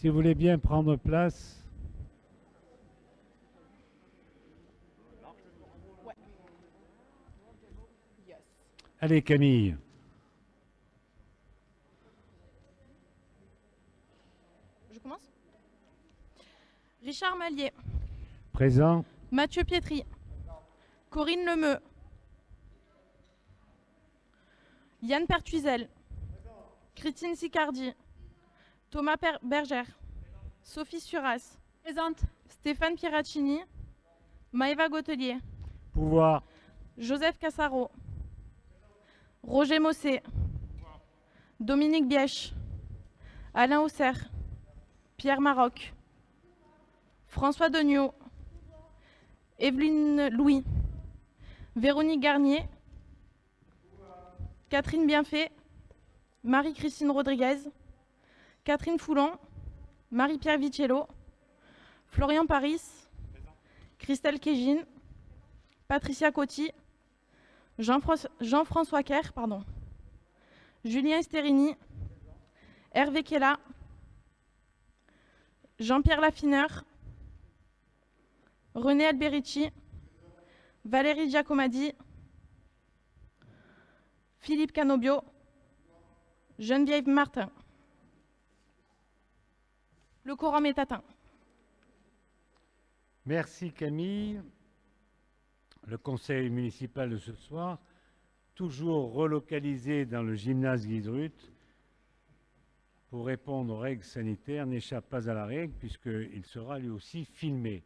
Si vous voulez bien prendre place. Ouais. Yes. Allez Camille. Je commence. Richard Mallier, Présent. Mathieu Pietri, Corinne Lemeu, Yann Pertuizel, Christine Sicardi, Thomas Bergère, Sophie Suras, Présente. Stéphane Pieracini, Maëva Gautelier, Pouvoir. Joseph Cassaro, Roger Mossé, Dominique Bièche, Alain Auxerre, Pierre Maroc, François Degnaud, Evelyne Louis, Véronique Garnier, Catherine Bienfait, Marie-Christine Rodriguez, Catherine Foulon, Marie-Pierre Vicello, Florian Paris, Christelle Kégine, Patricia Coty, Jean-François Kerr, Julien Esterini, Hervé Kella, Jean-Pierre Laffineur, René Alberici, Valérie Giacomadi, Philippe Canobio, Geneviève Martin. Le quorum est atteint. Merci Camille. Le conseil municipal de ce soir, toujours relocalisé dans le gymnase Guidruth, pour répondre aux règles sanitaires, n'échappe pas à la règle puisqu'il sera lui aussi filmé.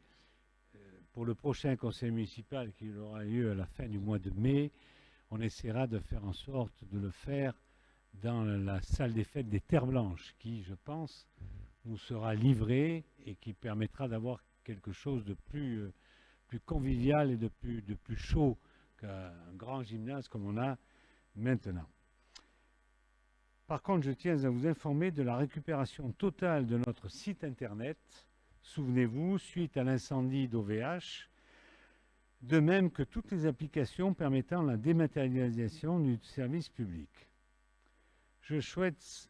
Pour le prochain conseil municipal qui aura lieu à la fin du mois de mai, on essaiera de faire en sorte de le faire dans la salle des fêtes des Terres Blanches qui, je pense, nous sera livrée et qui permettra d'avoir quelque chose de plus convivial et de plus chaud qu'un grand gymnase comme on a maintenant. Par contre, je tiens à vous informer de la récupération totale de notre site internet, souvenez-vous, suite à l'incendie d'OVH, de même que toutes les applications permettant la dématérialisation du service public. Je souhaite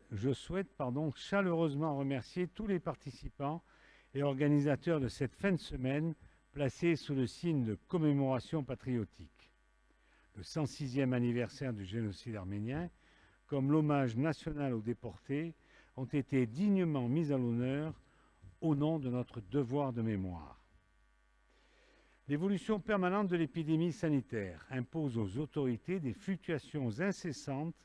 chaleureusement remercier tous les participants et organisateurs de cette fin de semaine placée sous le signe de commémoration patriotique. Le 106e anniversaire du génocide arménien, comme l'hommage national aux déportés, ont été dignement mis à l'honneur au nom de notre devoir de mémoire. L'évolution permanente de l'épidémie sanitaire impose aux autorités des fluctuations incessantes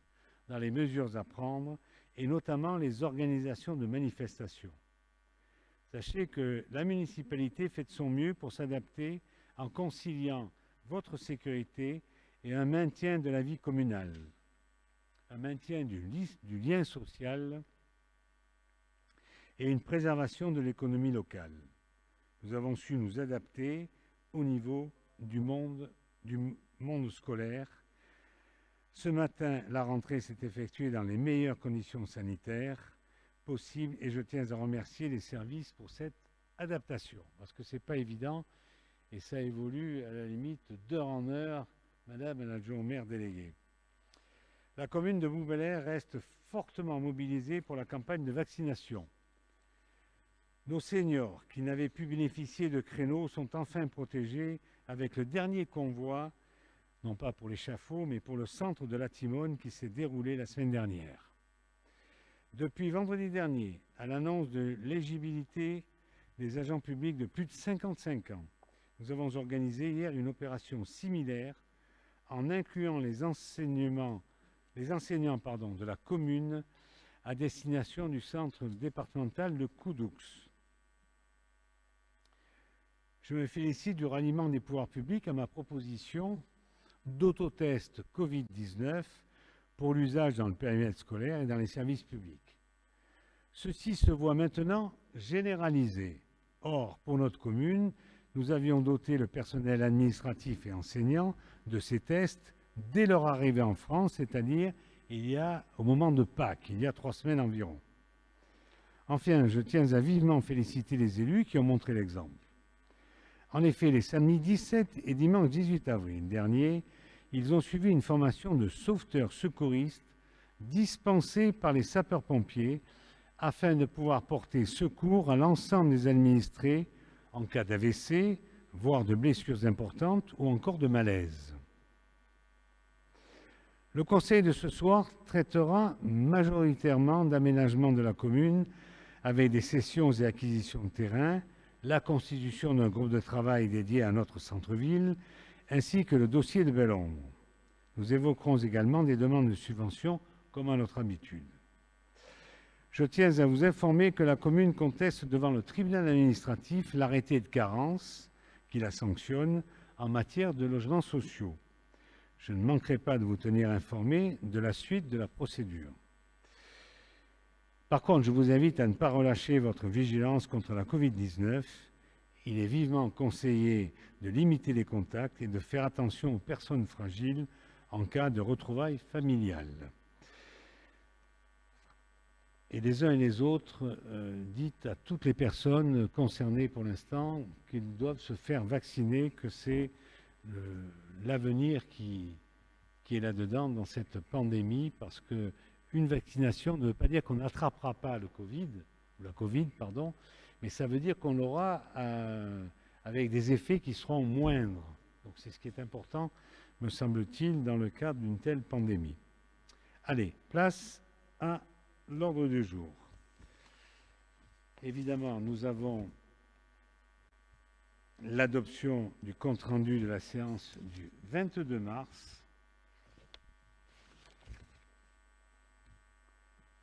dans les mesures à prendre, et notamment les organisations de manifestations. Sachez que la municipalité fait de son mieux pour s'adapter en conciliant votre sécurité et un maintien de la vie communale, un maintien du lien social et une préservation de l'économie locale. Nous avons su nous adapter au niveau du monde scolaire. Ce matin, la rentrée s'est effectuée dans les meilleures conditions sanitaires possibles et je tiens à remercier les services pour cette adaptation, parce que ce n'est pas évident et ça évolue à la limite d'heure en heure, Madame l'adjoint au maire délégué. La commune de Bouxwiller reste fortement mobilisée pour la campagne de vaccination. Nos seniors qui n'avaient pu bénéficier de créneaux sont enfin protégés avec le dernier convoi, non pas pour l'échafaud, mais pour le centre de la Timone qui s'est déroulé la semaine dernière. Depuis vendredi dernier, à l'annonce de l'éligibilité des agents publics de plus de 55 ans, nous avons organisé hier une opération similaire en incluant les enseignants de la commune à destination du centre départemental de Coudoux. Je me félicite du ralliement des pouvoirs publics à ma proposition d'autotest Covid-19 pour l'usage dans le périmètre scolaire et dans les services publics. Ceci se voit maintenant généralisé. Or, pour notre commune, nous avions doté le personnel administratif et enseignant de ces tests dès leur arrivée en France, c'est-à-dire au moment de Pâques, il y a 3 semaines environ. Enfin, je tiens à vivement féliciter les élus qui ont montré l'exemple. En effet, les samedis 17 et dimanche 18 avril dernier, ils ont suivi une formation de sauveteurs secouristes dispensée par les sapeurs-pompiers afin de pouvoir porter secours à l'ensemble des administrés en cas d'AVC, voire de blessures importantes ou encore de malaise. Le conseil de ce soir traitera majoritairement d'aménagement de la commune avec des cessions et acquisitions de terrain, la constitution d'un groupe de travail dédié à notre centre-ville, ainsi que le dossier de Belle-Ombre. Nous évoquerons également des demandes de subventions comme à notre habitude. Je tiens à vous informer que la commune conteste devant le tribunal administratif l'arrêté de carence qui la sanctionne en matière de logements sociaux. Je ne manquerai pas de vous tenir informé de la suite de la procédure. Par contre, je vous invite à ne pas relâcher votre vigilance contre la Covid-19. Il est vivement conseillé de limiter les contacts et de faire attention aux personnes fragiles en cas de retrouvailles familiales. Et les uns et les autres, dites à toutes les personnes concernées pour l'instant qu'ils doivent se faire vacciner, que c'est l'avenir qui est là-dedans dans cette pandémie, parce qu'une vaccination ne veut pas dire qu'on n'attrapera pas le Covid, ou la Covid, pardon, mais ça veut dire qu'on l'aura avec des effets qui seront moindres. Donc c'est ce qui est important, me semble-t-il, dans le cadre d'une telle pandémie. Allez, place à l'ordre du jour. Évidemment, nous avons l'adoption du compte-rendu de la séance du 22 mars.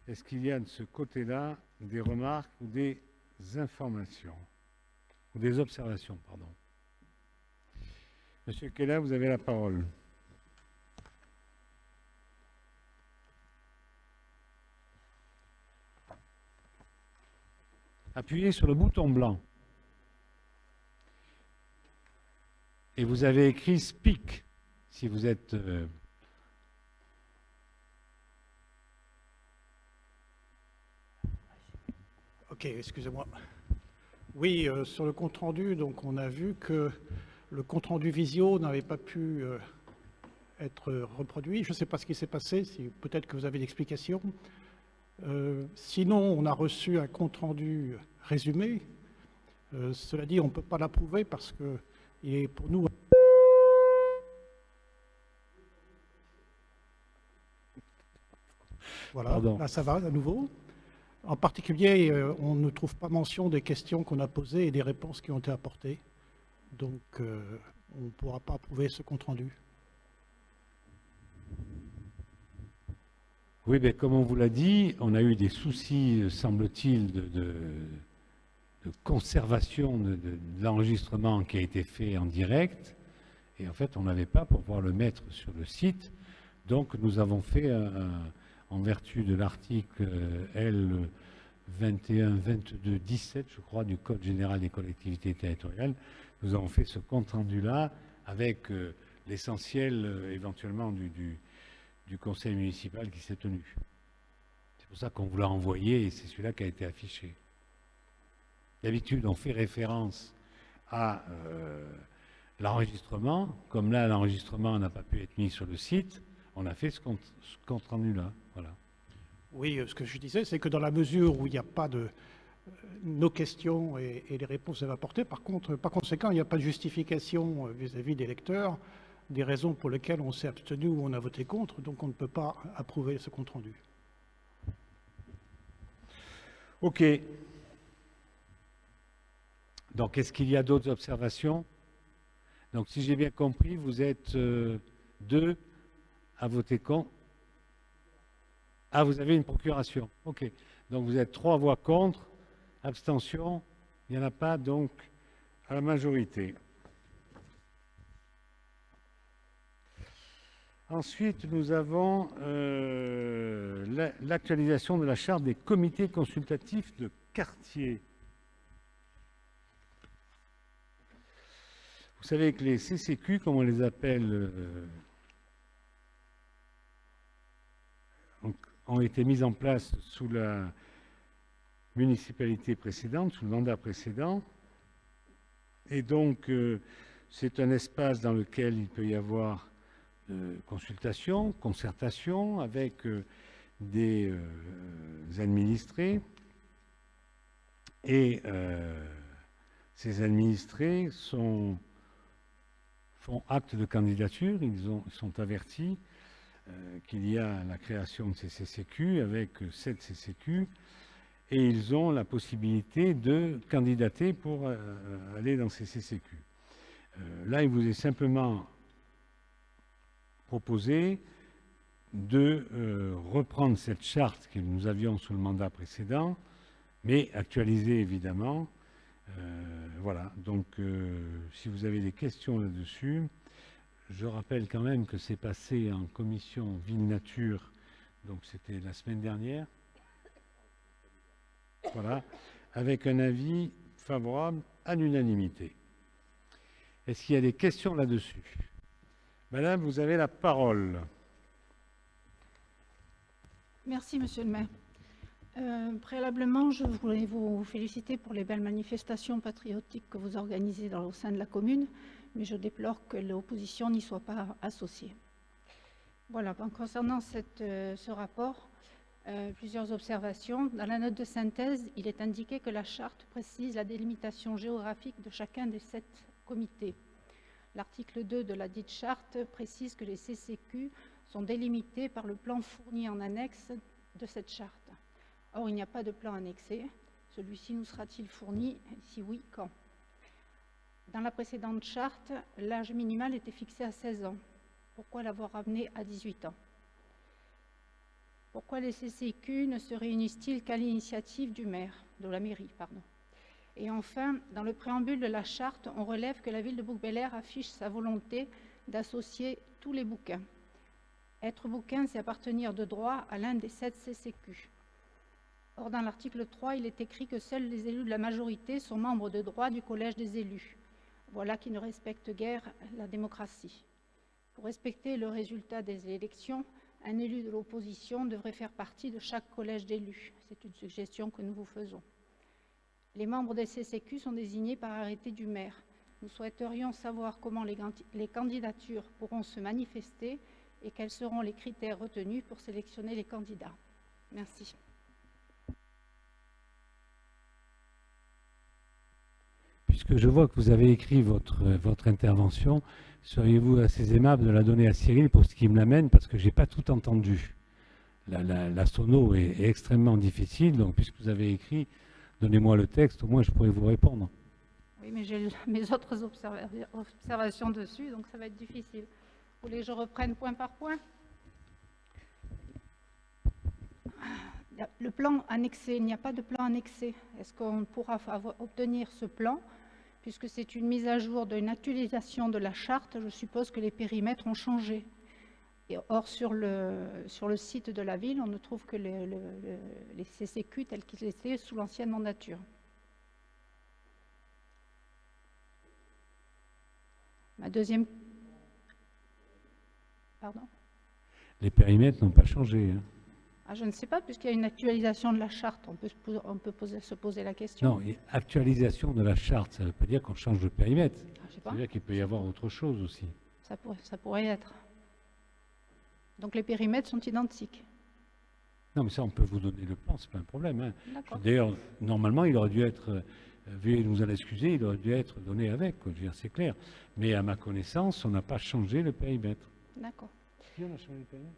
Est-ce qu'il y a de ce côté-là des remarques ou des informations, ou des observations, pardon. Monsieur Keller, vous avez la parole. Appuyez sur le bouton blanc. Et vous avez écrit Speak, si vous êtes... Ok, excusez-moi. Oui, sur le compte-rendu, donc on a vu que le compte-rendu visio n'avait pas pu être reproduit. Je ne sais pas ce qui s'est passé, peut-être que vous avez l'explication. Sinon, on a reçu un compte-rendu résumé. Cela dit, on ne peut pas l'approuver parce qu'il est pour nous... Voilà, Pardon. Là ça va à nouveau. En particulier, on ne trouve pas mention des questions qu'on a posées et des réponses qui ont été apportées. Donc, on ne pourra pas approuver ce compte-rendu. Oui, mais comme on vous l'a dit, on a eu des soucis, semble-t-il, de conservation de l'enregistrement qui a été fait en direct. Et en fait, on n'avait pas pour pouvoir le mettre sur le site. Donc, nous avons fait, en vertu de l'article L 21-22-17, je crois, du Code général des collectivités territoriales, nous avons fait ce compte-rendu-là avec l'essentiel, éventuellement, du conseil municipal qui s'est tenu. C'est pour ça qu'on vous l'a envoyé et c'est celui-là qui a été affiché. D'habitude, on fait référence à l'enregistrement. Comme là, l'enregistrement n'a pas pu être mis sur le site, on a fait ce compte-rendu-là. Voilà. Oui, ce que je disais, c'est que dans la mesure où il n'y a pas de... nos questions et les réponses apportées, par conséquent, il n'y a pas de justification vis-à-vis des lecteurs, des raisons pour lesquelles on s'est abstenu ou on a voté contre, donc on ne peut pas approuver ce compte-rendu. OK. Donc, est-ce qu'il y a d'autres observations? Donc, si j'ai bien compris, vous êtes 2 à voter contre. Ah, vous avez une procuration. OK. Donc, vous êtes 3 voix contre. Abstention. Il n'y en a pas, donc, à la majorité. Ensuite, nous avons l'actualisation de la charte des comités consultatifs de quartier. Vous savez que les CCQ, comme on les appelle, ont été mises en place sous la municipalité précédente, sous le mandat précédent. Et donc, c'est un espace dans lequel il peut y avoir consultation, concertation avec des administrés Et ces administrés font acte de candidature, ils sont avertis qu'il y a la création de ces CCQ avec 7 CCQ, et ils ont la possibilité de candidater pour aller dans ces CCQ. Là, il vous est simplement proposé de reprendre cette charte que nous avions sous le mandat précédent, mais actualisée évidemment. Voilà, donc si vous avez des questions là-dessus, je rappelle quand même que c'est passé en commission Ville-Nature, donc c'était la semaine dernière. Voilà, avec un avis favorable à l'unanimité. Est-ce qu'il y a des questions là-dessus? Madame, vous avez la parole. Merci, Monsieur le maire. Préalablement, je voulais vous féliciter pour les belles manifestations patriotiques que vous organisez au sein de la commune, mais je déplore que l'opposition n'y soit pas associée. Voilà, concernant ce rapport, plusieurs observations. Dans la note de synthèse, il est indiqué que la charte précise la délimitation géographique de chacun des 7 comités. L'article 2 de la dite charte précise que les CCQ sont délimités par le plan fourni en annexe de cette charte. Or, il n'y a pas de plan annexé. Celui-ci nous sera-t-il fourni? Si oui, quand? Dans la précédente charte, l'âge minimal était fixé à 16 ans. Pourquoi l'avoir ramené à 18 ans? Pourquoi les CCQ ne se réunissent-ils qu'à l'initiative du maire, de la mairie, pardon? Et enfin, dans le préambule de la charte, on relève que la ville de Bouc-Bel-Air affiche sa volonté d'associer tous les bouquins. Être bouquin, c'est appartenir de droit à l'un des 7 CCQ. Or, dans l'article 3, il est écrit que seuls les élus de la majorité sont membres de droit du collège des élus. Voilà qui ne respecte guère la démocratie. Pour respecter le résultat des élections, un élu de l'opposition devrait faire partie de chaque collège d'élus. C'est une suggestion que nous vous faisons. Les membres des CCQ sont désignés par arrêté du maire. Nous souhaiterions savoir comment les candidatures pourront se manifester et quels seront les critères retenus pour sélectionner les candidats. Merci. Puisque je vois que vous avez écrit votre intervention, seriez-vous assez aimable de la donner à Cyril pour ce qui me l'amène, parce que je n'ai pas tout entendu. La sono est extrêmement difficile, donc puisque vous avez écrit, donnez-moi le texte, au moins je pourrai vous répondre. Oui, mais j'ai mes autres observations dessus, donc ça va être difficile. Vous voulez que je reprenne point par point? Le plan annexé, il n'y a pas de plan annexé. Est-ce qu'on pourra obtenir ce plan? Puisque c'est une mise à jour d'une actualisation de la charte, je suppose que les périmètres ont changé. Et or, sur le site de la ville, on ne trouve que les CCQ tels qu'ils étaient sous l'ancienne mandature. Ma deuxième... Pardon? Les périmètres n'ont pas changé. Hein. Ah, je ne sais pas, puisqu'il y a une actualisation de la charte, on peut se poser la question. Non, actualisation de la charte, ça ne veut pas dire qu'on change de périmètre. Ah, Ça veut dire qu'il peut y avoir autre chose aussi. Ça pourrait être. Donc les périmètres sont identiques. Non, mais ça, on peut vous donner le plan, c'est pas un problème. Hein. D'accord. D'ailleurs, normalement, il aurait dû être, veuillez nous en excuser, il aurait dû être donné avec, quoi, je veux dire, c'est clair. Mais à ma connaissance, on n'a pas changé le périmètre. D'accord. Si, on a changé le périmètre.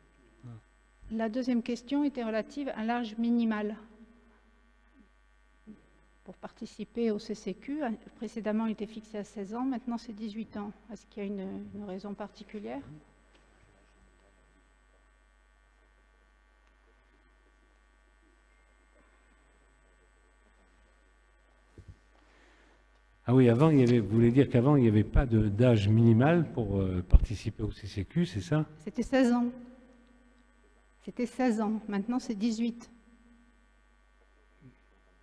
La deuxième question était relative à l'âge minimal. Pour participer au CCQ, précédemment il était fixé à 16 ans, maintenant c'est 18 ans. Est-ce qu'il y a une raison particulière? Ah oui, avant, il y avait, vous voulez dire qu'avant, il n'y avait pas d'âge minimal pour participer au CCQ, c'est ça? C'était 16 ans. C'était 16 ans, maintenant c'est 18.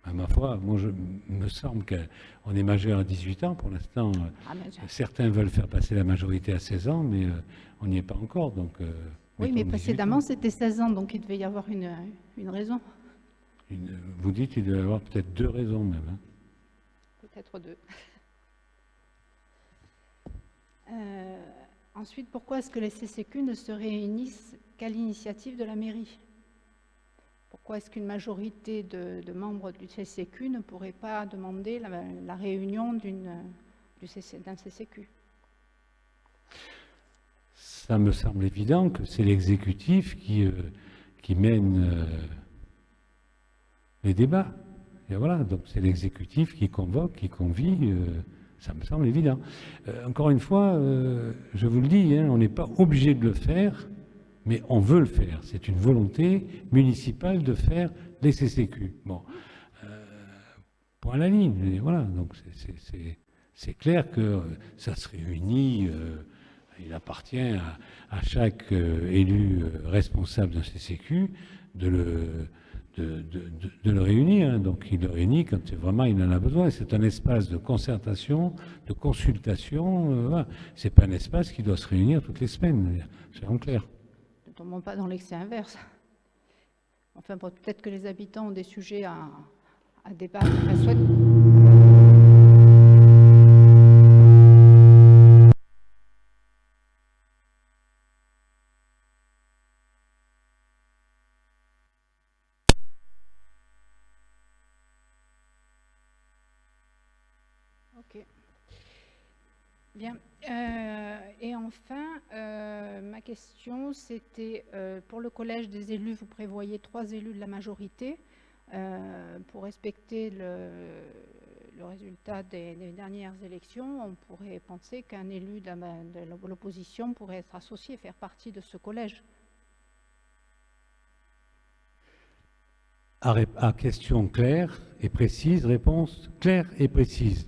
À ma foi, moi, me semble qu'on est majeur à 18 ans pour l'instant. Certains veulent faire passer la majorité à 16 ans, mais on n'y est pas encore. Donc, oui, mais précédemment c'était 16 ans, donc il devait y avoir une raison. Vous dites qu'il doit y avoir peut-être 2 raisons même. Hein. Peut-être 2. Ensuite, pourquoi est-ce que les CCQ ne se réunissent qu'à l'initiative de la mairie? pourquoi est-ce qu'une majorité de membres du CCQ ne pourrait pas demander la réunion d'un CCQ? Ça me semble évident que c'est l'exécutif qui mène les débats. Et voilà, donc c'est l'exécutif qui convoque, qui convie, ça me semble évident. Encore une fois, je vous le dis, hein, on n'est pas obligé de le faire, mais on veut le faire. C'est une volonté municipale de faire les CCQ. Bon, point à la ligne, et voilà, donc c'est clair que ça se réunit, il appartient à chaque élu responsable d'un CCQ de le réunir. Hein. Donc il le réunit quand vraiment il en a besoin. C'est un espace de concertation, de consultation. Voilà. Ce n'est pas un espace qui doit se réunir toutes les semaines, soyons clairs. Ne tombons pas dans l'excès inverse. Enfin, peut-être que les habitants ont des sujets à débattre. Ok. Bien. Et enfin, ma question, c'était pour le collège des élus, vous prévoyez 3 élus de la majorité. Pour respecter le résultat des dernières élections, on pourrait penser qu'un élu de l'opposition pourrait être associé, faire partie de ce collège. À question claire et précise, réponse claire et précise.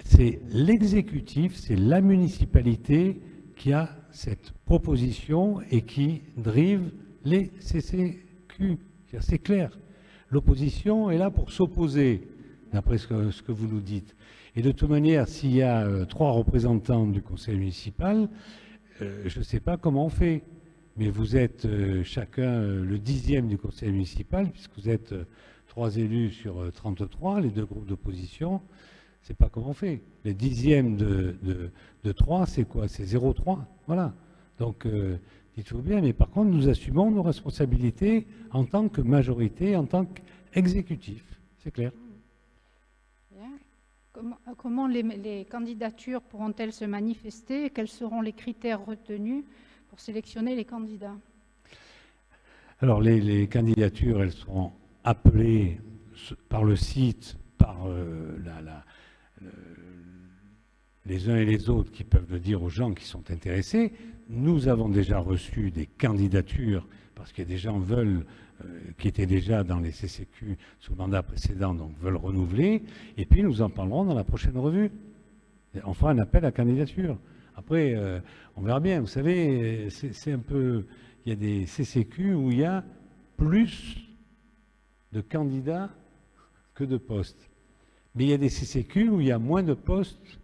C'est l'exécutif, c'est la municipalité qui a cette proposition et qui drive les CCQ. C'est clair. L'opposition est là pour s'opposer, d'après ce que vous nous dites. Et de toute manière, s'il y a 3 représentants du conseil municipal, je ne sais pas comment on fait. Mais vous êtes chacun le 10e du conseil municipal, puisque vous êtes 3 élus sur 33, les 2 groupes d'opposition. Je ne sais pas comment on fait. Les 10e de 3, c'est quoi? C'est 0,3. Voilà. Donc, dites-vous bien, mais par contre, nous assumons nos responsabilités en tant que majorité, en tant qu'exécutif. C'est clair. Bien. Comment les candidatures pourront-elles se manifester et quels seront les critères retenus pour sélectionner les candidats? Alors, les candidatures, elles seront appelées par le site, par les uns et les autres qui peuvent le dire aux gens qui sont intéressés. Nous avons déjà reçu des candidatures parce que des gens veulent, qui étaient déjà dans les CCQ sous le mandat précédent, donc veulent renouveler. Et puis nous en parlerons dans la prochaine revue. On fera un appel à candidature. Après, on verra bien. Vous savez, c'est un peu... Il y a des CCQ où il y a plus de candidats que de postes. Mais il y a des CCQ où il y a moins de postes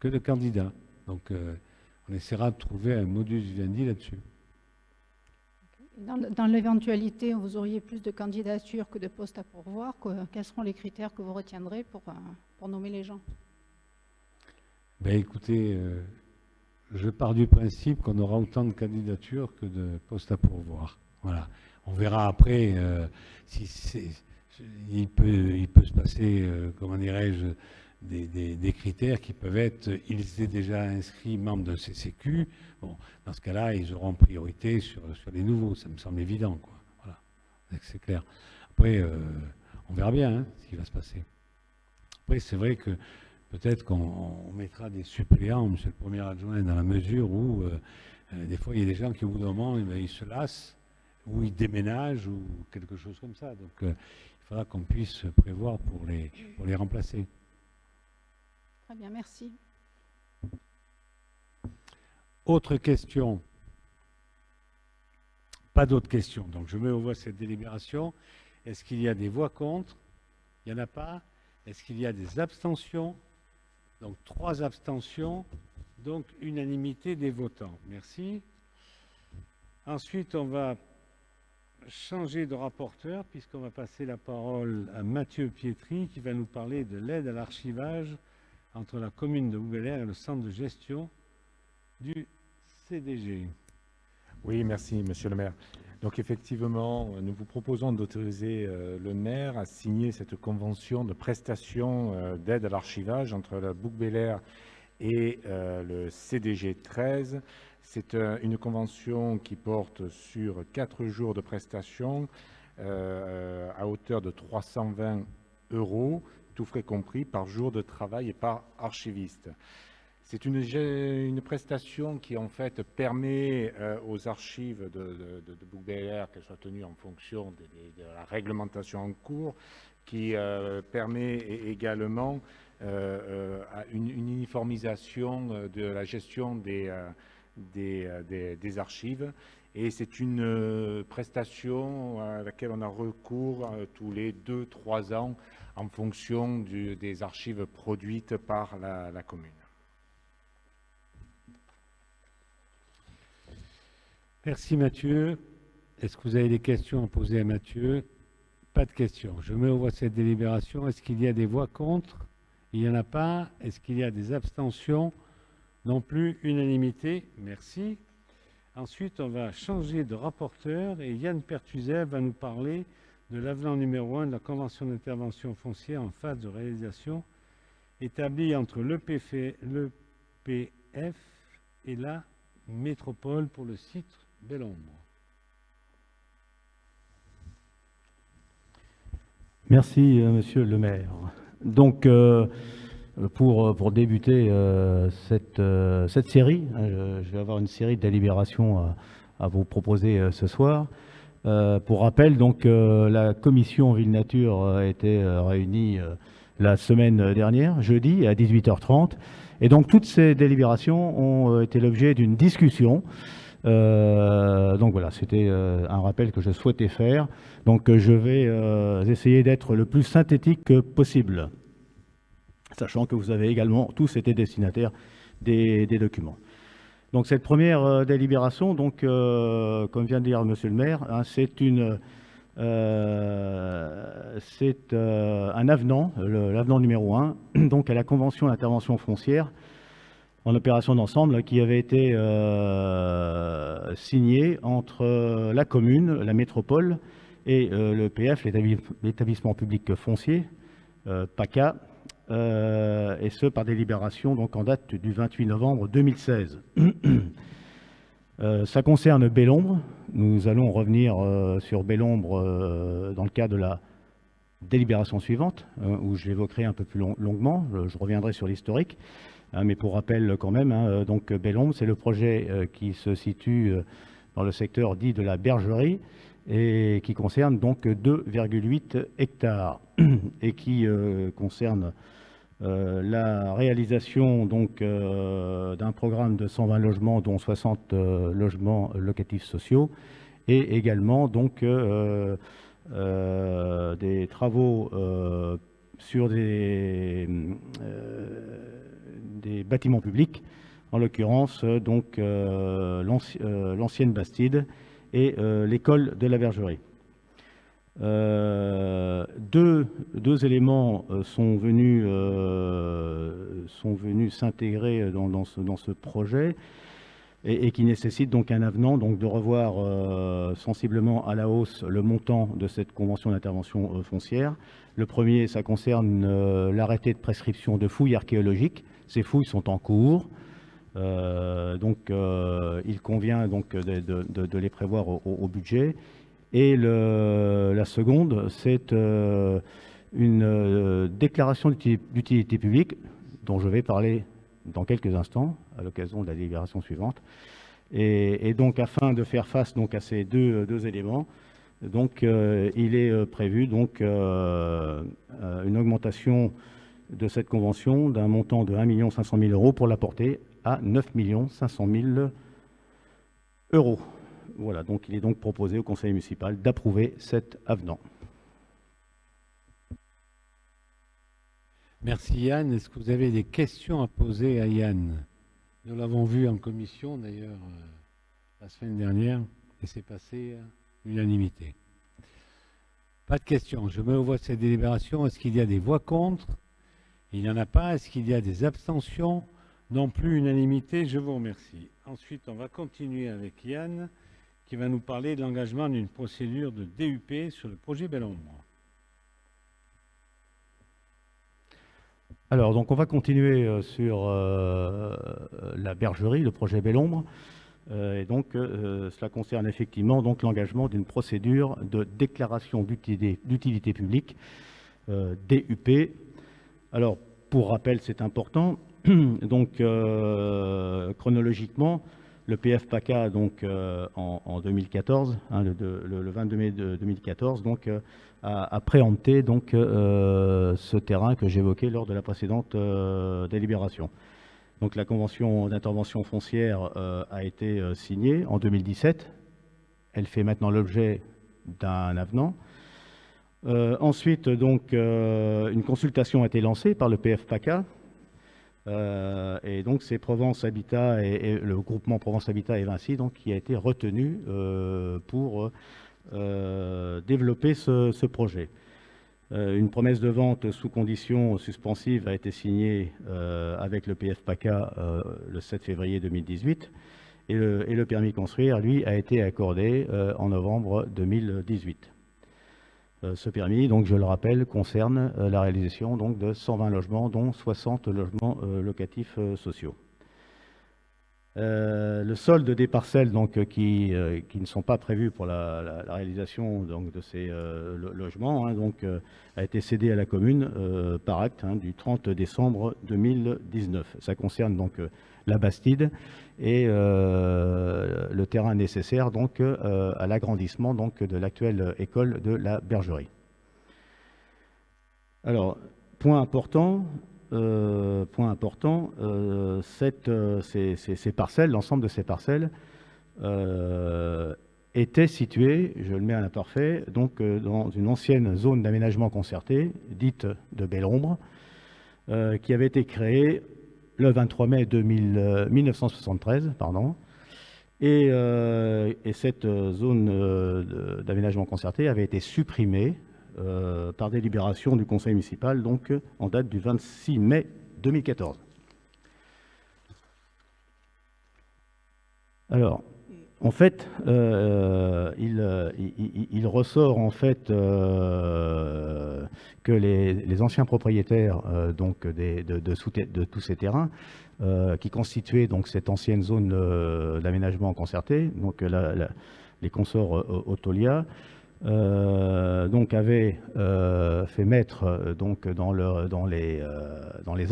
que de candidats. Donc, on essaiera de trouver un modus vivendi là-dessus. Dans l'éventualité où vous auriez plus de candidatures que de postes à pourvoir, quels seront les critères que vous retiendrez pour nommer les gens? Ben, écoutez, je pars du principe qu'on aura autant de candidatures que de postes à pourvoir. Voilà. On verra après il peut se passer, comment dirais-je, des critères qui peuvent être, ils étaient déjà inscrits membres d'un CCQ. Bon, dans ce cas-là, ils auront priorité sur les nouveaux. Ça me semble évident, quoi. Voilà. C'est clair. Après, on verra bien hein, ce qui va se passer. Après, c'est vrai que peut-être qu'on mettra des suppléants, monsieur le premier adjoint, dans la mesure où des fois, il y a des gens qui, au bout d'un moment, ils se lassent, ou ils déménagent, ou quelque chose comme ça. Donc, il faudra qu'on puisse prévoir pour les remplacer. Très bien, merci. Autre question? Pas d'autres questions. Donc, je mets aux voix cette délibération. Est-ce qu'il y a des voix contre? Il n'y en a pas. Est-ce qu'il y a des abstentions? Donc, 3 abstentions. Donc, unanimité des votants. Merci. Ensuite, on va changer de rapporteur, puisqu'on va passer la parole à Mathieu Pietri, qui va nous parler de l'aide à l'archivage entre la commune de Bougbelair et le centre de gestion du CDG. Oui, merci, monsieur le maire. Donc effectivement, nous vous proposons d'autoriser le maire à signer cette convention de prestation d'aide à l'archivage entre la Bouc Bélair et le CDG 13. C'est une convention qui porte sur 4 jours de prestation à hauteur de 320 €, tout frais compris, par jour de travail et par archiviste. C'est une prestation qui en fait permet aux archives de Bouc Bélair qu'elles soient tenues en fonction de la réglementation en cours, qui permet également une uniformisation de la gestion des archives. Et c'est une prestation à laquelle on a recours tous les 2-3 ans en fonction des archives produites par la commune. Merci Mathieu. Est-ce que vous avez des questions à poser à Mathieu? Pas de questions. Je mets aux voix cette délibération. Est-ce qu'il y a des voix contre? Il n'y en a pas. Est-ce qu'il y a des abstentions? Non plus. Unanimité. Merci. Ensuite, on va changer de rapporteur et Yann Pertuzet va nous parler de l'avenant numéro 1 de la Convention d'intervention foncière en phase de réalisation établie entre l'EPF et la métropole pour le site Belombre. Merci, monsieur le maire. Donc, pour débuter cette série, je vais avoir une série de délibérations à vous proposer ce soir. Pour rappel, donc, la commission Ville Nature a été réunie la semaine dernière, jeudi, à 18h30. Et donc, toutes ces délibérations ont été l'objet d'une discussion. Donc voilà, c'était un rappel que je souhaitais faire. Donc je vais essayer d'être le plus synthétique que possible, sachant que vous avez également tous été destinataires des documents. Donc cette première délibération, donc, comme vient de dire monsieur le maire, hein, c'est un avenant, l'avenant numéro 1, donc à la Convention d'intervention foncière en opération d'ensemble qui avait été signé entre la commune, la métropole et l'EPF, l'établissement public foncier, PACA, et ce par délibération donc en date du 28 novembre 2016. Ça concerne Belombre. Nous allons revenir sur Belombre dans le cadre de la délibération suivante, où je l'évoquerai un peu plus longuement. Je reviendrai sur l'historique. Mais pour rappel quand même, hein, donc Belombre, c'est le projet qui se situe dans le secteur dit de la bergerie et qui concerne donc 2,8 hectares et qui concerne la réalisation donc d'un programme de 120 logements, dont 60 logements locatifs sociaux, et également donc des travaux sur des bâtiments publics, en l'occurrence donc l'ancienne Bastide et l'école de la Bergerie. Deux éléments sont venus s'intégrer dans ce projet et qui nécessitent donc un avenant, donc de revoir sensiblement à la hausse le montant de cette convention d'intervention foncière. Le premier, ça concerne l'arrêté de prescription de fouilles archéologiques. Ces fouilles sont en cours, donc il convient donc de les prévoir au budget. Et la seconde, c'est une déclaration d'utilité publique dont je vais parler dans quelques instants à l'occasion de la délibération suivante. Et donc afin de faire face donc à ces deux éléments, donc il est prévu donc une augmentation de cette convention d'un montant de 1 500 000 € pour la porter à 9 500 000 €. Voilà, donc il est donc proposé au conseil municipal d'approuver cet avenant. Merci Yann. Est-ce que vous avez des questions à poser à Yann? Nous l'avons vu en commission d'ailleurs la semaine dernière et c'est passé à l'unanimité. Pas de questions. Je mets aux voix cette délibération. Est-ce qu'il y a des voix contre? Il n'y en a pas. Est-ce qu'il y a des abstentions? Non plus. Unanimité. Je vous remercie. Ensuite, on va continuer avec Yann qui va nous parler de l'engagement d'une procédure de DUP sur le projet Belle-Ombre. Alors, donc, on va continuer sur la bergerie, le projet Belle-Ombre. Et donc, cela concerne effectivement donc l'engagement d'une procédure de déclaration d'utilité publique, DUP. Alors, pour rappel, c'est important. Donc, chronologiquement, le PF PACA, donc, en 2014, hein, le 22 mai 2014, donc, a préempté donc, ce terrain que j'évoquais lors de la précédente délibération. Donc, la convention d'intervention foncière a été signée en 2017. Elle fait maintenant l'objet d'un avenant. Ensuite, donc, une consultation a été lancée par le PF PACA. Et donc, c'est Provence Habitat et le groupement Provence Habitat et Vinci donc, qui a été retenu pour développer ce projet. Une promesse de vente sous conditions suspensives a été signée avec le PF PACA le 7 février 2018 et le permis construire, lui, a été accordé en novembre 2018. Ce permis, donc, je le rappelle, concerne la réalisation donc, de 120 logements, dont 60 logements locatifs sociaux. Le solde des parcelles donc, qui ne sont pas prévues pour la réalisation donc, de ces logements hein, donc, a été cédé à la commune par acte hein, du 30 décembre 2019. Ça concerne donc la Bastide et le terrain nécessaire donc, à l'agrandissement donc, de l'actuelle école de la Bergerie. Alors, point important, ces parcelles, l'ensemble de ces parcelles étaient situées, je le mets à l'imparfait, donc dans une ancienne zone d'aménagement concerté, dite de Belle-Ombre, qui avait été créée le 23 mai 1973, pardon, et cette zone d'aménagement concerté avait été supprimée par délibération du conseil municipal, donc en date du 26 mai 2014. Alors, en fait, il ressort en fait que les anciens propriétaires donc de tous ces terrains qui constituaient donc cette ancienne zone d'aménagement concerté, donc les consorts Autolia, donc avaient fait mettre donc dans les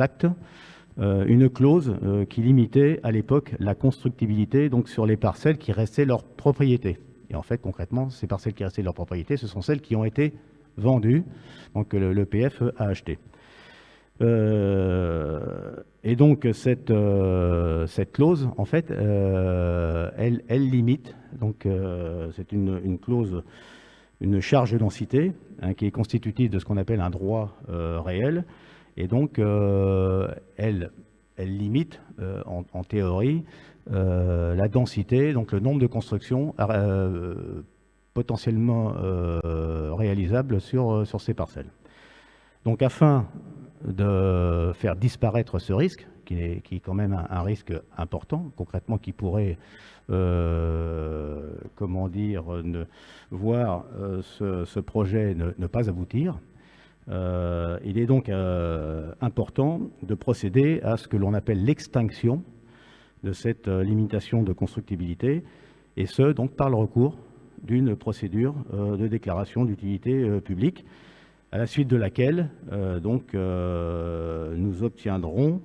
actes une clause qui limitait à l'époque la constructibilité donc sur les parcelles qui restaient leur propriété. Et en fait, concrètement, ces parcelles qui restaient leur propriété, ce sont celles qui ont été vendues, donc le PF a acheté. Et donc cette clause, en fait, elle limite, donc c'est une clause, une charge de densité hein, qui est constitutive de ce qu'on appelle un droit réel. Et donc, elle limite, en théorie, la densité, donc le nombre de constructions potentiellement réalisables sur ces parcelles. Donc, afin de faire disparaître ce risque, qui est quand même un risque important, concrètement, qui pourrait, comment dire, voir ce projet ne pas aboutir, il est donc important de procéder à ce que l'on appelle l'extinction de cette limitation de constructibilité, et ce, donc par le recours d'une procédure de déclaration d'utilité publique, à la suite de laquelle nous obtiendrons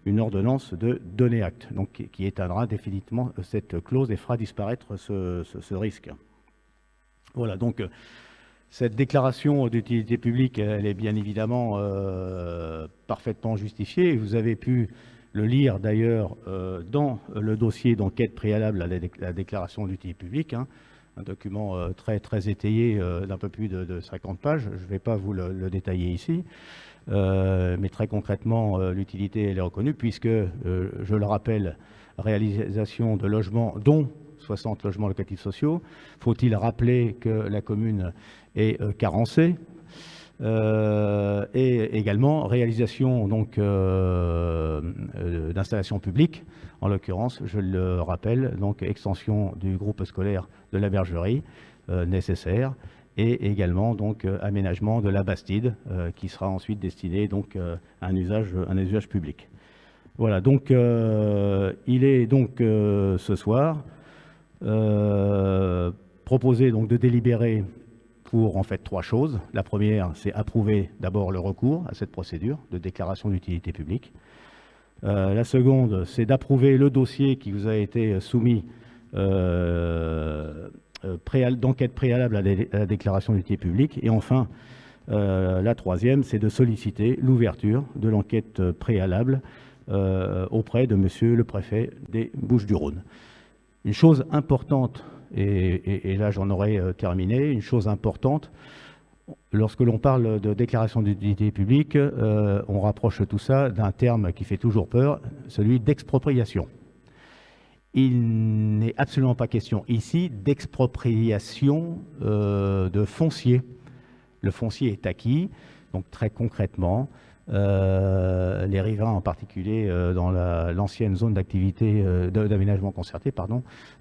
une ordonnance de donner acte, donc, qui éteindra définitivement cette clause et fera disparaître ce risque. Voilà, donc cette déclaration d'utilité publique, elle est bien évidemment parfaitement justifiée. Vous avez pu le lire d'ailleurs dans le dossier d'enquête préalable à la déclaration d'utilité publique, hein, un document très étayé d'un peu plus de 50 pages. Je ne vais pas vous le détailler ici, mais très concrètement, l'utilité elle est reconnue puisque, je le rappelle, réalisation de logements dont 60 logements locatifs sociaux. Faut-il rappeler que la commune est carencée et également réalisation donc d'installations publiques, en l'occurrence, je le rappelle, donc extension du groupe scolaire de la Bergerie nécessaire, et également donc aménagement de la Bastide qui sera ensuite destiné donc à un usage public. Voilà, donc il est donc ce soir proposé donc de délibérer pour en fait 3 choses. La première, c'est approuver d'abord le recours à cette procédure de déclaration d'utilité publique. La seconde, c'est d'approuver le dossier qui vous a été soumis d'enquête préalable à la déclaration d'utilité publique. Et enfin, la troisième, c'est de solliciter l'ouverture de l'enquête préalable auprès de Monsieur le préfet des Bouches-du-Rhône. Une chose importante, et là j'en aurai terminé, une chose importante, lorsque l'on parle de déclaration d'utilité publique, on rapproche tout ça d'un terme qui fait toujours peur, celui d'expropriation. Il n'est absolument pas question ici d'expropriation de foncier. Le foncier est acquis, donc très concrètement, les riverains en particulier dans l'ancienne zone d'activité d'aménagement concerté,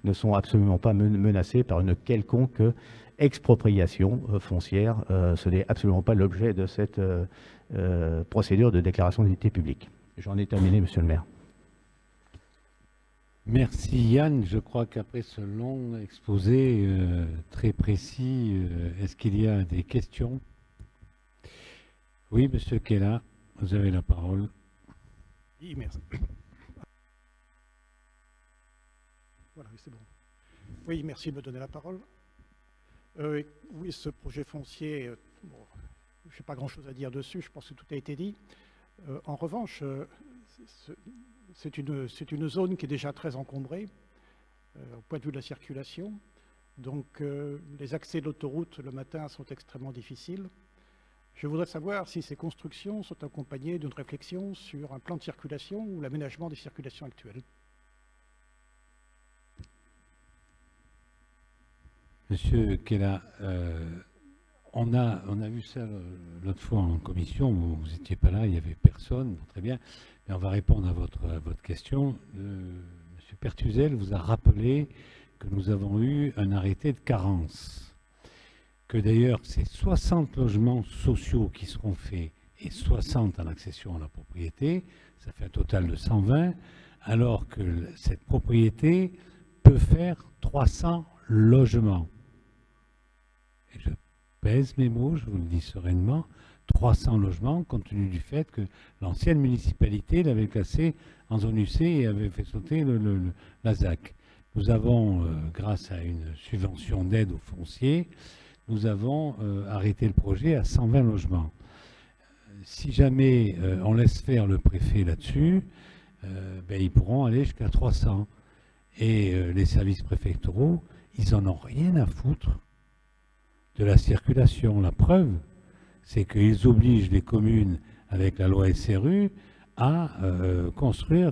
ne sont absolument pas menacés par une quelconque expropriation foncière. Ce n'est absolument pas l'objet de cette procédure de déclaration d'utilité publique. J'en ai terminé, Monsieur le maire. Merci Yann. Je crois qu'après ce long exposé très précis, est-ce qu'il y a des questions? Oui, Monsieur Kella, vous avez la parole. Oui, merci. Voilà, c'est bon. Oui, merci de me donner la parole. Oui, ce projet foncier, bon, je n'ai pas grand-chose à dire dessus, je pense que tout a été dit. En revanche, c'est une zone qui est déjà très encombrée au point de vue de la circulation. Donc les accès de l'autoroute le matin sont extrêmement difficiles. Je voudrais savoir si ces constructions sont accompagnées d'une réflexion sur un plan de circulation ou l'aménagement des circulations actuelles. Monsieur Kella, on a vu ça l'autre fois en commission, où vous n'étiez pas là, il n'y avait personne, très bien, mais on va répondre à votre question. Monsieur Pertuzel vous a rappelé que nous avons eu un arrêté de carence, que d'ailleurs ces 60 logements sociaux qui seront faits et 60 en accession à la propriété, ça fait un total de 120, alors que cette propriété peut faire 300 logements. Et je pèse mes mots, je vous le dis sereinement, 300 logements, compte tenu du fait que l'ancienne municipalité l'avait classé en zone UC et avait fait sauter la ZAC. Nous avons, grâce à une subvention d'aide aux fonciers, nous avons arrêté le projet à 120 logements. Si jamais on laisse faire le préfet là-dessus, ils pourront aller jusqu'à 300. Et les services préfectoraux, ils n'en ont rien à foutre de la circulation. La preuve, c'est qu'ils obligent les communes, avec la loi SRU, à construire.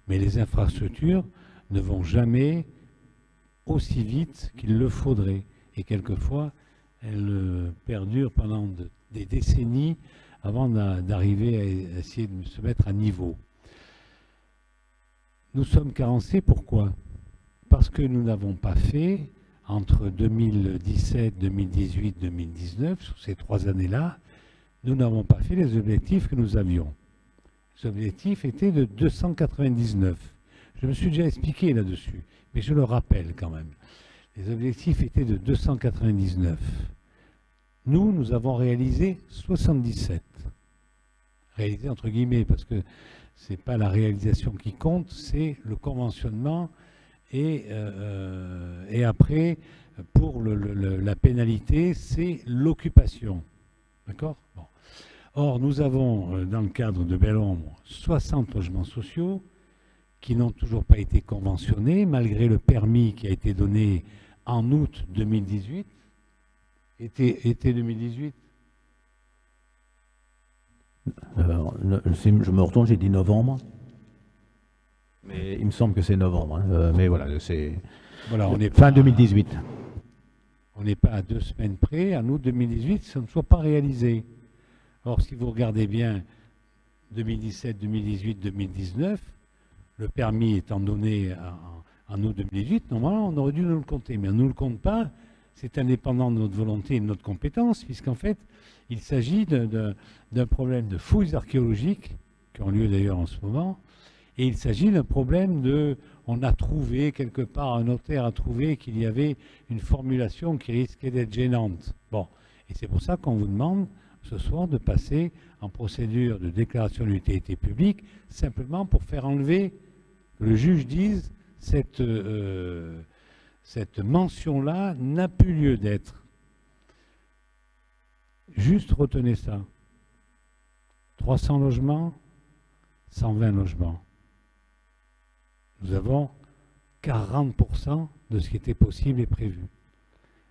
Mais les infrastructures ne vont jamais aussi vite qu'il le faudrait. Et quelquefois, elles perdurent pendant des décennies avant d'arriver à essayer de se mettre à niveau. Nous sommes carencés, pourquoi? Parce que nous n'avons pas fait, entre 2017, 2018, 2019, sur ces 3 années-là, nous n'avons pas fait les objectifs que nous avions. Les objectifs étaient de 299. Je me suis déjà expliqué là-dessus, mais je le rappelle quand même. Les objectifs étaient de 299. Nous avons réalisé 77. Réalisé entre guillemets, parce que ce n'est pas la réalisation qui compte, c'est le conventionnement et après, pour la pénalité, c'est l'occupation. D'accord? Bon. Or, nous avons, dans le cadre de Belle-Ombre, 60 logements sociaux qui n'ont toujours pas été conventionnés, malgré le permis qui a été donné en août 2018. Été 2018. Je me retourne, j'ai dit novembre. Mais il me semble que c'est novembre. Mais voilà, c'est voilà, on est fin 2018. On n'est pas à 2 semaines près, en août 2018, ça ne soit pas réalisé. Or, si vous regardez bien 2017, 2018, 2019, le permis étant donné en août 2018, normalement, on aurait dû nous le compter. Mais on ne nous le compte pas. C'est indépendant de notre volonté et de notre compétence, puisqu'en fait, il s'agit d'un problème de fouilles archéologiques, qui ont lieu d'ailleurs en ce moment, et il s'agit d'un problème on a trouvé, quelque part, un notaire a trouvé qu'il y avait une formulation qui risquait d'être gênante. Bon, et c'est pour ça qu'on vous demande ce soir de passer en procédure de déclaration d'utilité publique, simplement pour faire enlever, que le juge dise, cette mention-là n'a plus lieu d'être. Juste retenez ça. 300 logements, 120 logements. Nous avons 40% de ce qui était possible et prévu.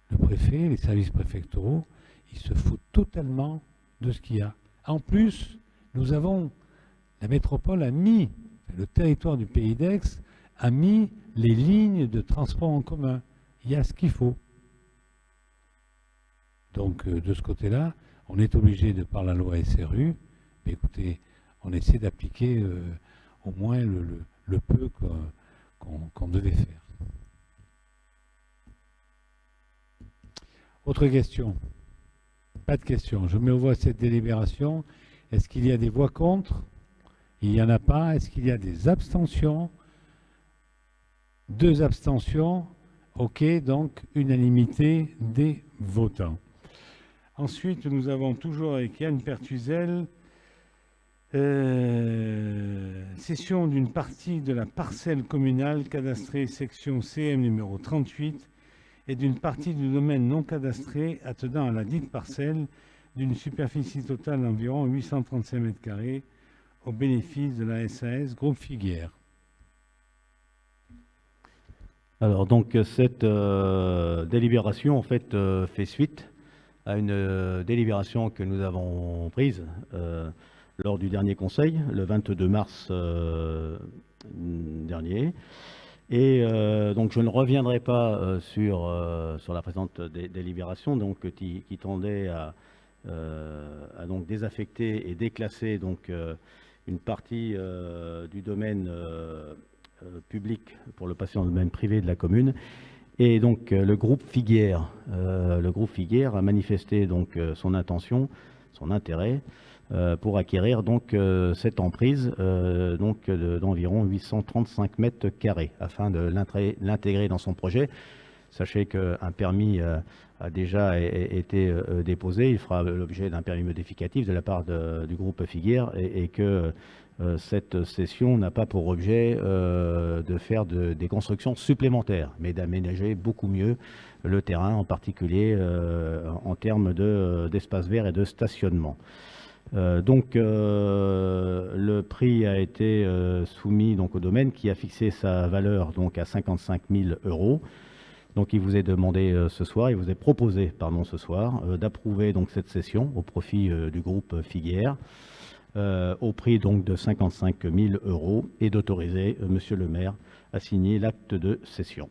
Le préfet, les services préfectoraux, ils se foutent totalement de ce qu'il y a. En plus, la métropole a mis, le territoire du Pays d'Aix a mis les lignes de transport en commun. Il y a ce qu'il faut. Donc, de ce côté-là, on est obligé, de par la loi SRU, mais écoutez, on essaie d'appliquer au moins le peu qu'on devait faire. Autre question? Pas de question. Je mets aux voix cette délibération. Est-ce qu'il y a des voix contre? Il n'y en a pas. Est-ce qu'il y a des abstentions? 2 abstentions. OK, donc unanimité des votants. Ensuite, nous avons toujours avec Yann Pertuzel cession d'une partie de la parcelle communale cadastrée section CM numéro 38 et d'une partie du domaine non cadastré attenant à la dite parcelle d'une superficie totale d'environ 835 m² au bénéfice de la SAS Groupe Figuière. Alors donc cette délibération en fait fait suite à une délibération que nous avons prise lors du dernier conseil, le 22 mars dernier. Et donc je ne reviendrai pas sur la présente délibération donc, qui tendait à donc désaffecter et déclasser donc, une partie du domaine public pour le passer dans le domaine privé de la commune. Et donc le groupe Figuière a manifesté donc son intention, son intérêt pour acquérir donc cette emprise donc d'environ 835 m² afin de l'intégrer dans son projet. Sachez qu'un permis a déjà été déposé, il fera l'objet d'un permis modificatif de la part du groupe Figuière et que cette cession n'a pas pour objet de faire des constructions supplémentaires, mais d'aménager beaucoup mieux le terrain, en particulier en termes d'espace vert et de stationnement. Donc le prix a été soumis donc, au domaine qui a fixé sa valeur donc, à 55 000 €. Donc il vous est demandé ce soir, il vous est proposé pardon, ce soir d'approuver donc cette cession au profit du groupe Figuière au prix donc de 55 000 € et d'autoriser Monsieur le maire à signer l'acte de cession.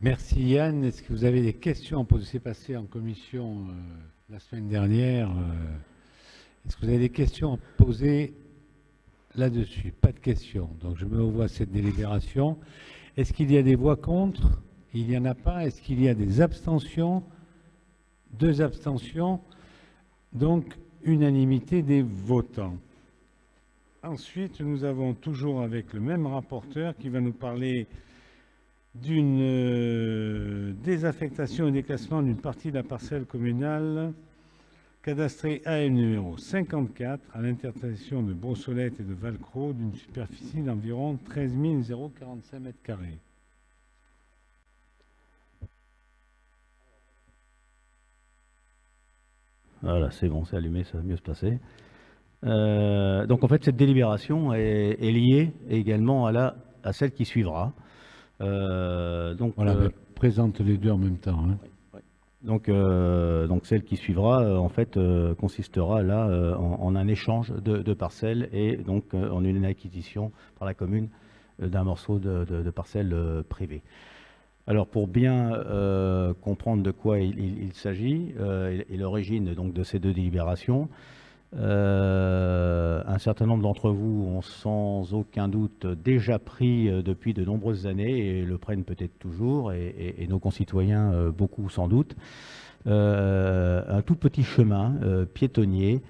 Merci Yann. Est-ce que vous avez des questions à poser? C'est passé en commission la semaine dernière. Est-ce que vous avez des questions à poser là-dessus? Pas de questions. Donc je mets aux voix cette délibération. Est-ce qu'il y a des voix contre? Il n'y en a pas. Est-ce qu'il y a des abstentions? 2 abstentions. Donc unanimité des votants. Ensuite, nous avons toujours avec le même rapporteur qui va nous parler d'une désaffectation et déclassement d'une partie de la parcelle communale cadastrée AM numéro 54 à l'intersection de Brossolette et de Valcro d'une superficie d'environ 13 045 m². Voilà, c'est bon, c'est allumé, ça va mieux se passer. Donc en fait, cette délibération est liée également à celle qui suivra. Donc, voilà, présente les deux en même temps. Hein. Oui. Donc celle qui suivra, en fait, consistera là en un échange de parcelles et donc en une acquisition par la commune d'un morceau de parcelle privée. Alors, pour bien comprendre de quoi il s'agit et l'origine donc de ces deux délibérations, un certain nombre d'entre vous ont sans aucun doute déjà pris depuis de nombreuses années et le prennent peut-être toujours, et nos concitoyens beaucoup sans doute, un tout petit chemin piétonnier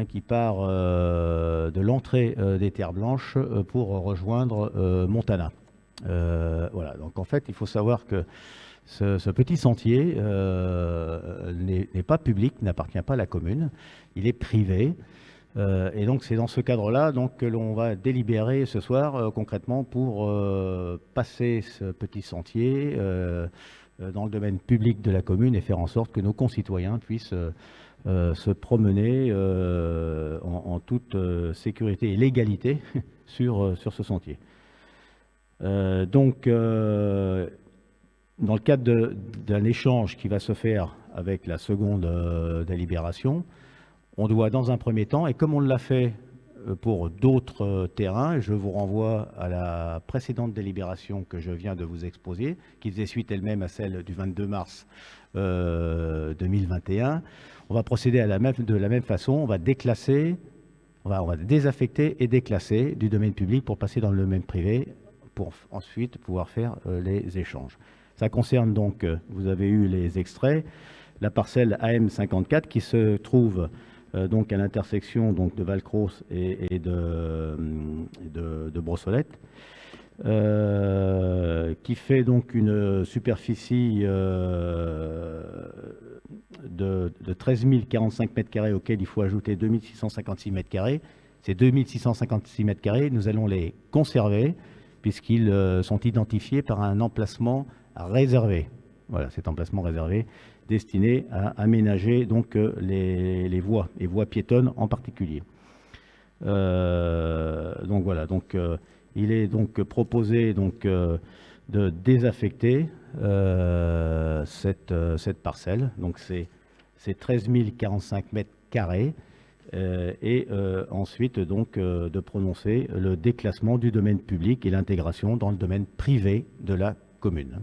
qui part de l'entrée des Terres Blanches pour rejoindre Montana. Voilà, donc en fait, il faut savoir que ce petit sentier n'est pas public, n'appartient pas à la commune, il est privé. Et donc c'est dans ce cadre-là que l'on va délibérer ce soir concrètement pour passer ce petit sentier dans le domaine public de la commune et faire en sorte que nos concitoyens puissent se promener en toute sécurité et légalité sur ce sentier. Dans le cadre d'un échange qui va se faire avec la seconde délibération, on doit dans un premier temps, et comme on l'a fait pour d'autres terrains, je vous renvoie à la précédente délibération que je viens de vous exposer, qui faisait suite elle-même à celle du 22 mars 2021, on va procéder de la même façon, on va déclasser, on va désaffecter et déclasser du domaine public pour passer dans le domaine privé, pour ensuite pouvoir faire les échanges. Ça concerne donc, vous avez eu les extraits, la parcelle AM54 qui se trouve donc à l'intersection de Valcrosse et de Brossolette, qui fait donc une superficie de 13 045 m² auquel il faut ajouter 2656 m². Ces 2656 m², nous allons les conserver puisqu'ils sont identifiés par un emplacement réservé. Voilà, cet emplacement réservé destiné à aménager donc les voies, et voies piétonnes en particulier. Donc voilà, il est donc proposé de désaffecter cette parcelle. Donc c'est 13 045 m². Et ensuite de prononcer le déclassement du domaine public et l'intégration dans le domaine privé de la commune.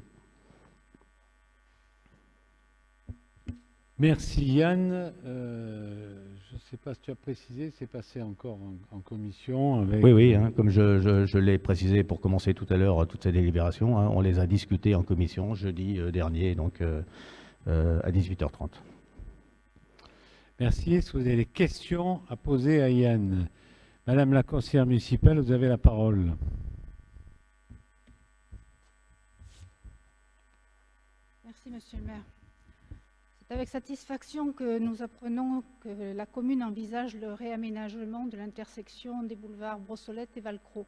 Merci Yann. Je ne sais pas si tu as précisé, c'est passé encore en commission avec... Oui, comme je l'ai précisé pour commencer tout à l'heure, toutes ces délibérations, on les a discutées en commission jeudi dernier, donc à 18h30. Merci. Est-ce que vous avez des questions à poser à Yann? Madame la conseillère municipale, vous avez la parole. Merci, monsieur le maire. C'est avec satisfaction que nous apprenons que la commune envisage le réaménagement de l'intersection des boulevards Brossolette et Valcrosse.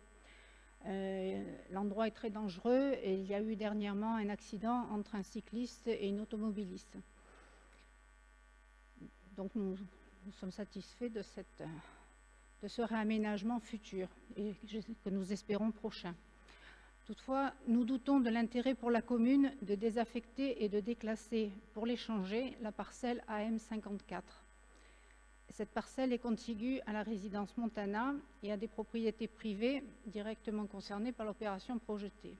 L'endroit est très dangereux et il y a eu dernièrement un accident entre un cycliste et une automobiliste. Donc nous sommes satisfaits de ce réaménagement futur et que nous espérons prochain. Toutefois, nous doutons de l'intérêt pour la commune de désaffecter et de déclasser pour l'échanger la parcelle AM54. Cette parcelle est contiguë à la résidence Montana et à des propriétés privées directement concernées par l'opération projetée.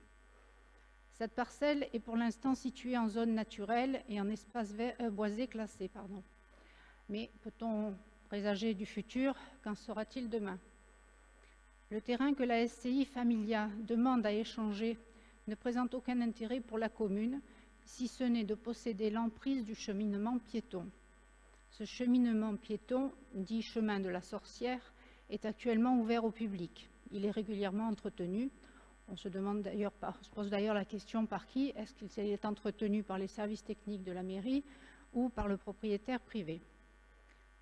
Cette parcelle est pour l'instant située en zone naturelle et en espace boisé classé. Mais peut-on présager du futur? Qu'en sera-t-il demain? Le terrain que la SCI Familia demande à échanger ne présente aucun intérêt pour la commune, si ce n'est de posséder l'emprise du cheminement piéton. Ce cheminement piéton, dit chemin de la Sorcière, est actuellement ouvert au public. Il est régulièrement entretenu. On se pose d'ailleurs la question par qui? Est-ce qu'il est entretenu par les services techniques de la mairie ou par le propriétaire privé?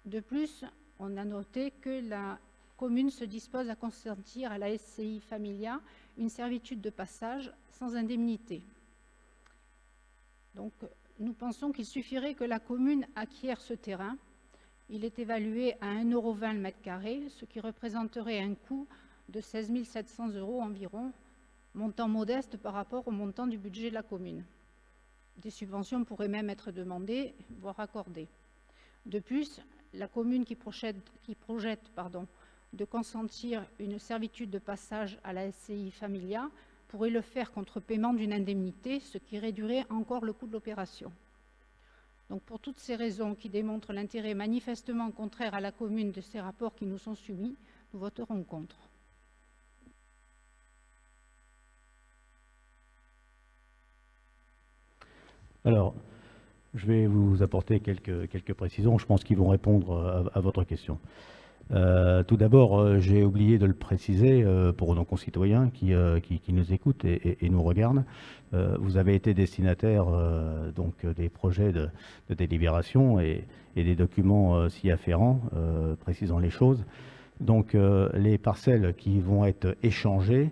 De plus, on a noté que la commune se dispose à consentir à la SCI Familia une servitude de passage sans indemnité. Donc, nous pensons qu'il suffirait que la commune acquiert ce terrain. Il est évalué à 1,20 € le mètre carré, ce qui représenterait un coût de 16 700 € environ, montant modeste par rapport au montant du budget de la commune. Des subventions pourraient même être demandées, voire accordées. De plus, la commune qui projette de consentir une servitude de passage à la SCI Familia pourrait le faire contre paiement d'une indemnité, ce qui réduirait encore le coût de l'opération. Donc pour toutes ces raisons qui démontrent l'intérêt manifestement contraire à la commune de ces rapports qui nous sont soumis, nous voterons contre. Alors, je vais vous apporter quelques précisions, je pense qu'ils vont répondre à votre question. Tout d'abord, j'ai oublié de le préciser pour nos concitoyens qui nous écoutent et nous regardent. Vous avez été destinataire donc des projets de délibération et des documents s'y afférents, précisant les choses. Donc les parcelles qui vont être échangées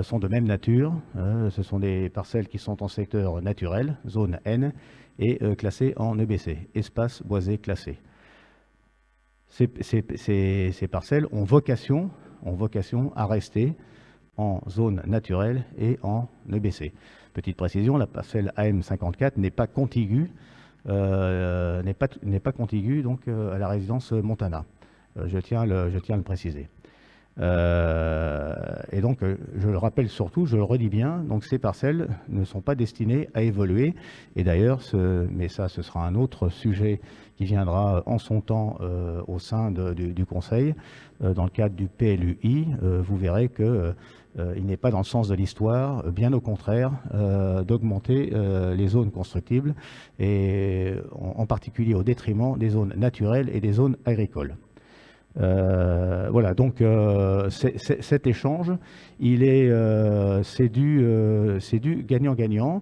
sont de même nature. Ce sont des parcelles qui sont en secteur naturel, zone N, et classées en EBC, espace boisé classé. Ces parcelles ont vocation à rester en zone naturelle et en EBC. Petite précision, la parcelle AM54 n'est pas contiguë, donc à la résidence Montana. Je tiens à le préciser. Et donc, je le rappelle surtout, je le redis bien, donc ces parcelles ne sont pas destinées à évoluer. Et d'ailleurs, mais ça, ce sera un autre sujet qui viendra en son temps au sein du Conseil. Dans le cadre du PLUI, vous verrez qu'il n'est pas dans le sens de l'histoire, bien au contraire, d'augmenter les zones constructibles, et en particulier au détriment des zones naturelles et des zones agricoles. Voilà, donc cet échange, c'est du gagnant-gagnant.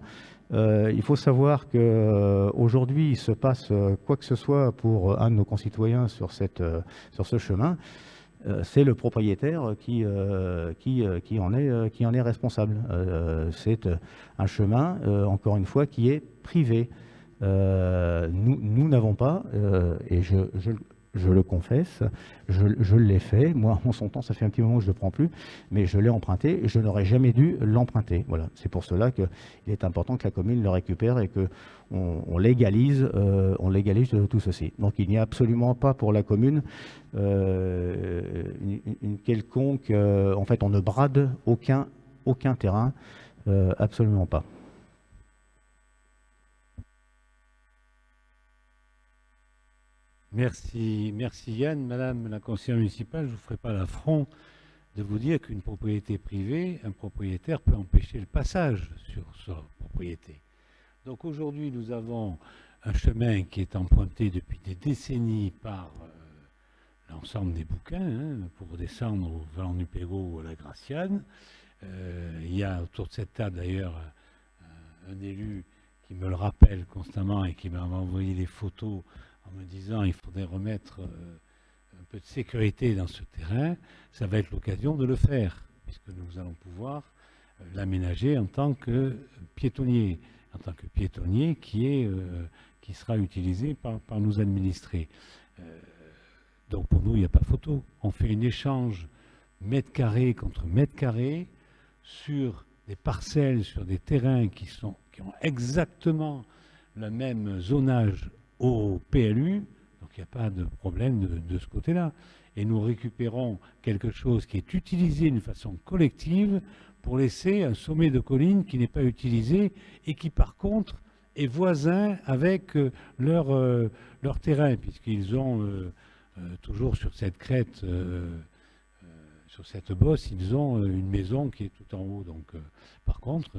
Il faut savoir qu'aujourd'hui, il se passe quoi que ce soit pour un de nos concitoyens sur ce chemin, c'est le propriétaire qui en est responsable. C'est un chemin, encore une fois, qui est privé. Nous n'avons pas, et je le confesse, je l'ai fait. Moi, en son temps, ça fait un petit moment que je ne le prends plus, mais je l'ai emprunté et je n'aurais jamais dû l'emprunter. Voilà. C'est pour cela qu'il est important que la commune le récupère et qu'on légalise tout ceci. Donc, il n'y a absolument pas pour la commune une quelconque... en fait, on ne brade aucun terrain, absolument pas. Merci Yann. Madame la conseillère municipale, je ne vous ferai pas l'affront de vous dire qu'une propriété privée, un propriétaire peut empêcher le passage sur sa propriété. Donc aujourd'hui, nous avons un chemin qui est emprunté depuis des décennies par l'ensemble des bouquins, pour descendre au Vallon du Pérou ou à la Graciane. Il y a autour de cette table d'ailleurs un élu qui me le rappelle constamment et qui m'a envoyé des photos en me disant qu'il faudrait remettre un peu de sécurité dans ce terrain. Ça va être l'occasion de le faire, puisque nous allons pouvoir l'aménager en tant que piétonnier, qui sera utilisé par nos administrés. Donc pour nous, il n'y a pas photo. On fait un échange mètre carré contre mètre carré sur des parcelles, sur des terrains qui ont exactement le même zonage au PLU, donc il n'y a pas de problème de ce côté-là. Et nous récupérons quelque chose qui est utilisé d'une façon collective pour laisser un sommet de colline qui n'est pas utilisé et qui par contre est voisin avec leur terrain, puisqu'ils ont toujours sur cette crête, sur cette bosse, ils ont une maison qui est tout en haut. Donc par contre,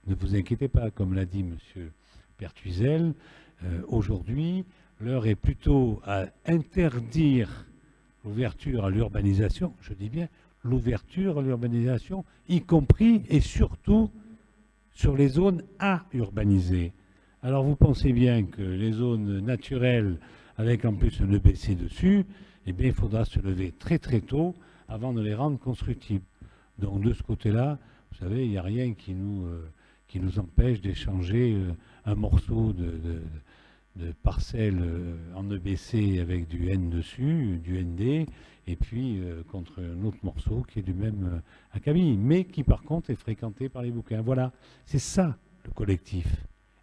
ne vous inquiétez pas, comme l'a dit M. Pertuizel, aujourd'hui, l'heure est plutôt à interdire l'ouverture à l'urbanisation, je dis bien l'ouverture à l'urbanisation, y compris et surtout sur les zones à urbaniser. Alors vous pensez bien que les zones naturelles, avec en plus un EBC dessus, eh bien il faudra se lever très très tôt avant de les rendre constructibles. Donc de ce côté-là, vous savez, il n'y a rien qui nous empêche d'échanger un morceau de parcelle en EBC avec du N dessus, du ND, et puis contre un autre morceau qui est du même acabit, mais qui par contre est fréquenté par les bouquins. Voilà, c'est ça le collectif.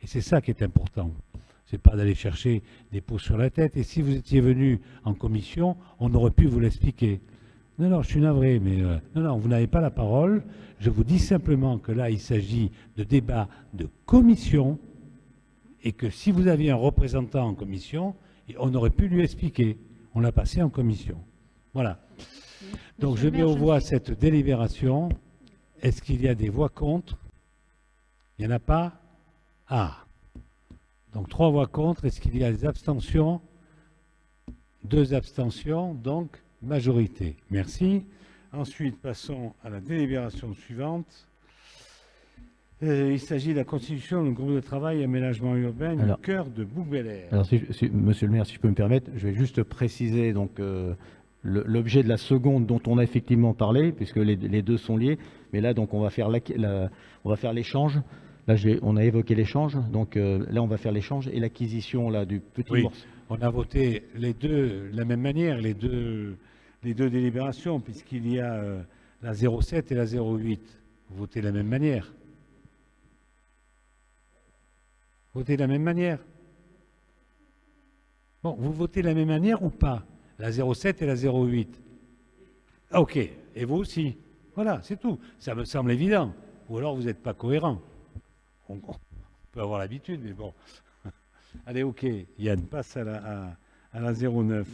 Et c'est ça qui est important. C'est pas d'aller chercher des pots sur la tête. Et si vous étiez venu en commission, on aurait pu vous l'expliquer. Non, non, je suis navré, mais non, non, vous n'avez pas la parole. Je vous dis simplement que là, il s'agit de débat de commission et que si vous aviez un représentant en commission, on aurait pu lui expliquer. On l'a passé en commission. Voilà. Donc Monsieur je le mets maire, aux je voix ne suis- cette délibération. Est-ce qu'il y a des voix contre? Il n'y en a pas? Ah. Donc 3 voix contre. Est-ce qu'il y a des abstentions? 2 abstentions, donc majorité. Merci. Ensuite, passons à la délibération suivante. Il s'agit de la constitution d'un groupe de travail aménagement urbain du Alors- cœur de Bouc-Bel-Air. Alors, monsieur le maire, si je peux me permettre, je vais juste préciser donc l'objet de la seconde dont on a effectivement parlé, puisque les deux sont liés. Mais là, donc, on va faire l'échange. Là, on a évoqué l'échange. Donc là, on va faire l'échange et l'acquisition là du petit Oui. morceau. On a voté les deux de la même manière, les deux délibérations, puisqu'il y a la 07 et la 08. Vous votez de la même manière. Votez de la même manière. Bon, vous votez de la même manière ou pas? La 07 et la 08. Ah, ok. Et vous aussi. Voilà, c'est tout. Ça me semble évident. Ou alors vous n'êtes pas cohérent. On peut avoir l'habitude, mais bon. Allez, ok. Yann, passe à la 09.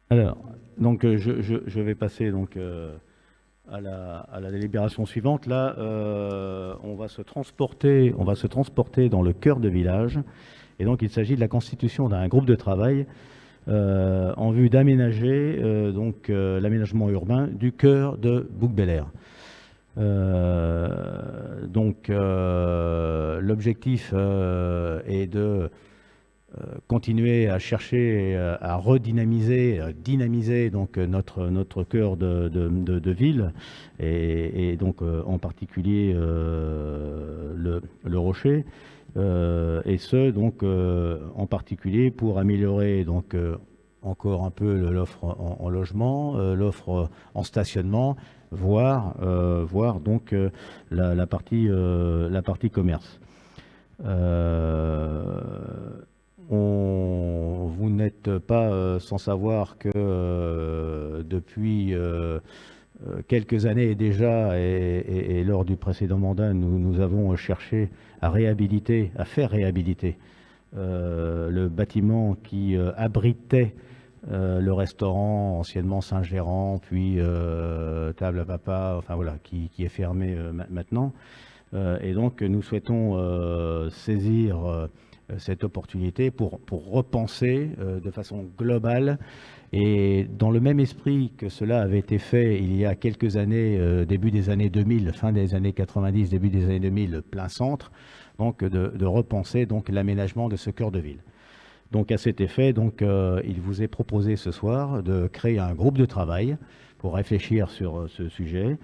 Alors, donc je vais passer donc à la délibération suivante. Là, on va se transporter dans le cœur de village. Et donc, il s'agit de la constitution d'un groupe de travail en vue d'aménager l'aménagement urbain du cœur de Bouc-Bel-Air. L'objectif est de continuer à chercher à dynamiser donc notre cœur de ville et donc en particulier le Rocher et ce donc en particulier pour améliorer donc encore un peu l'offre en logement, l'offre en stationnement, voire donc la partie commerce. Vous n'êtes pas sans savoir que depuis quelques années déjà, et lors du précédent mandat, nous avons cherché à faire réhabiliter le bâtiment qui abritait le restaurant anciennement Saint-Gérand, puis Table à Papa, enfin voilà, qui est fermé maintenant. Et donc nous souhaitons saisir cette opportunité pour repenser de façon globale et dans le même esprit que cela avait été fait il y a quelques années, début des années 2000, fin des années 90, début des années 2000, plein centre, donc de repenser donc l'aménagement de ce cœur de ville. Donc à cet effet, donc il vous est proposé ce soir de créer un groupe de travail pour réfléchir sur ce sujet,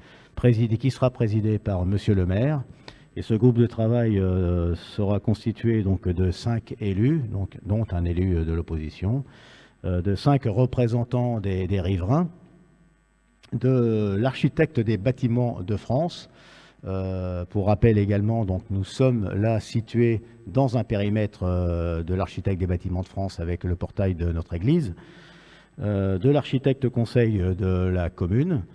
qui sera présidé par Monsieur le maire. Et ce groupe de travail sera constitué donc de 5 élus, donc, dont un élu de l'opposition, de 5 représentants des riverains, de l'architecte des bâtiments de France. Pour rappel également, donc, nous sommes là situés dans un périmètre de l'architecte des bâtiments de France avec le portail de notre église, de l'architecte conseil de la commune,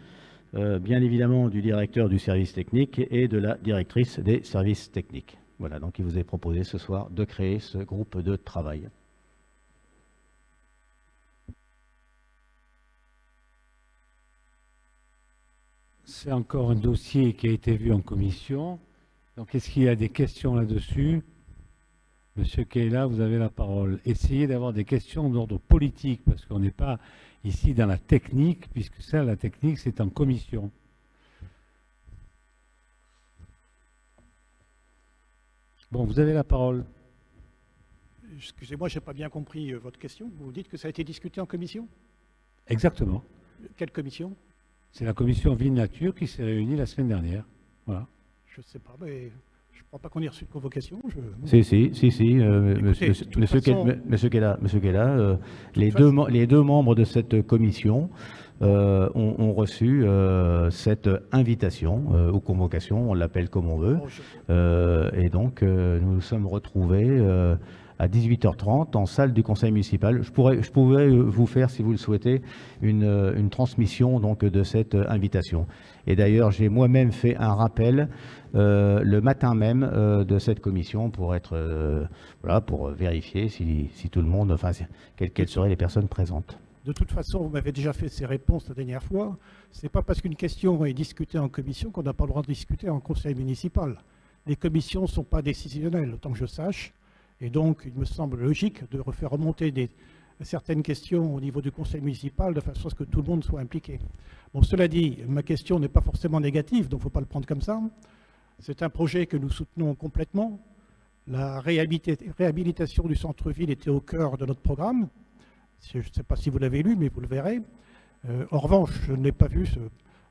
bien évidemment du directeur du service technique et de la directrice des services techniques. Voilà, donc il vous est proposé ce soir de créer ce groupe de travail. C'est encore un dossier qui a été vu en commission. Donc, est-ce qu'il y a des questions là-dessus? Monsieur Keila, vous avez la parole. Essayez d'avoir des questions d'ordre politique, parce qu'on n'est pas ici dans la technique, puisque ça, la technique, c'est en commission. Bon, vous avez la parole. Excusez-moi, je n'ai pas bien compris votre question. Vous dites que ça a été discuté en commission? Exactement. Quelle commission? C'est la commission Ville Nature qui s'est réunie la semaine dernière. Voilà. Je ne sais pas, mais je ne crois pas qu'on ait reçu de convocation. Si, Écoutez, monsieur Keila, les deux membres de cette commission ont reçu cette invitation ou convocation, on l'appelle comme on veut. Bon, Et donc, nous nous sommes retrouvés à 18h30 en salle du conseil municipal. Je pourrais vous faire, si vous le souhaitez, une transmission donc, de cette invitation. Et d'ailleurs, j'ai moi-même fait un rappel le matin même de cette commission pour être voilà, pour vérifier si tout le monde, enfin, quelles seraient les personnes présentes. De toute façon, vous m'avez déjà fait ces réponses la dernière fois. Ce n'est pas parce qu'une question est discutée en commission qu'on n'a pas le droit de discuter en conseil municipal. Les commissions ne sont pas décisionnelles, autant que je sache. Et donc, il me semble logique de refaire remonter certaines questions au niveau du conseil municipal de façon à ce que tout le monde soit impliqué. Bon, cela dit, ma question n'est pas forcément négative, donc il ne faut pas le prendre comme ça. C'est un projet que nous soutenons complètement. La réhabilitation du centre-ville était au cœur de notre programme. Je ne sais pas si vous l'avez lu, mais vous le verrez. En revanche, je n'ai pas vu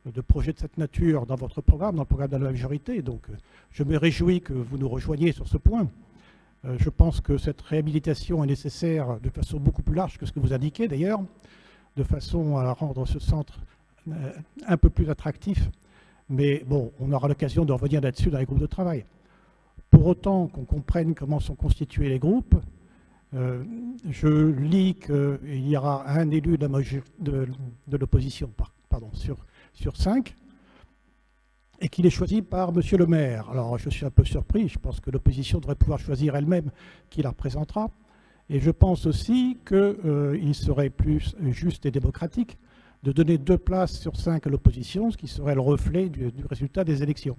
de projet de cette nature dans votre programme, dans le programme de la majorité. Donc, je me réjouis que vous nous rejoigniez sur ce point. Je pense que cette réhabilitation est nécessaire de façon beaucoup plus large que ce que vous indiquez, d'ailleurs, de façon à rendre ce centre un peu plus attractif. Mais bon, on aura l'occasion de revenir là-dessus dans les groupes de travail. Pour autant qu'on comprenne comment sont constitués les groupes, je lis qu'il y aura un élu de l'opposition sur 5 et qu'il est choisi par monsieur le maire. Alors je suis un peu surpris, je pense que l'opposition devrait pouvoir choisir elle-même qui la représentera. Et je pense aussi qu'il serait plus juste et démocratique de donner 2 places sur 5 à l'opposition, ce qui serait le reflet du résultat des élections.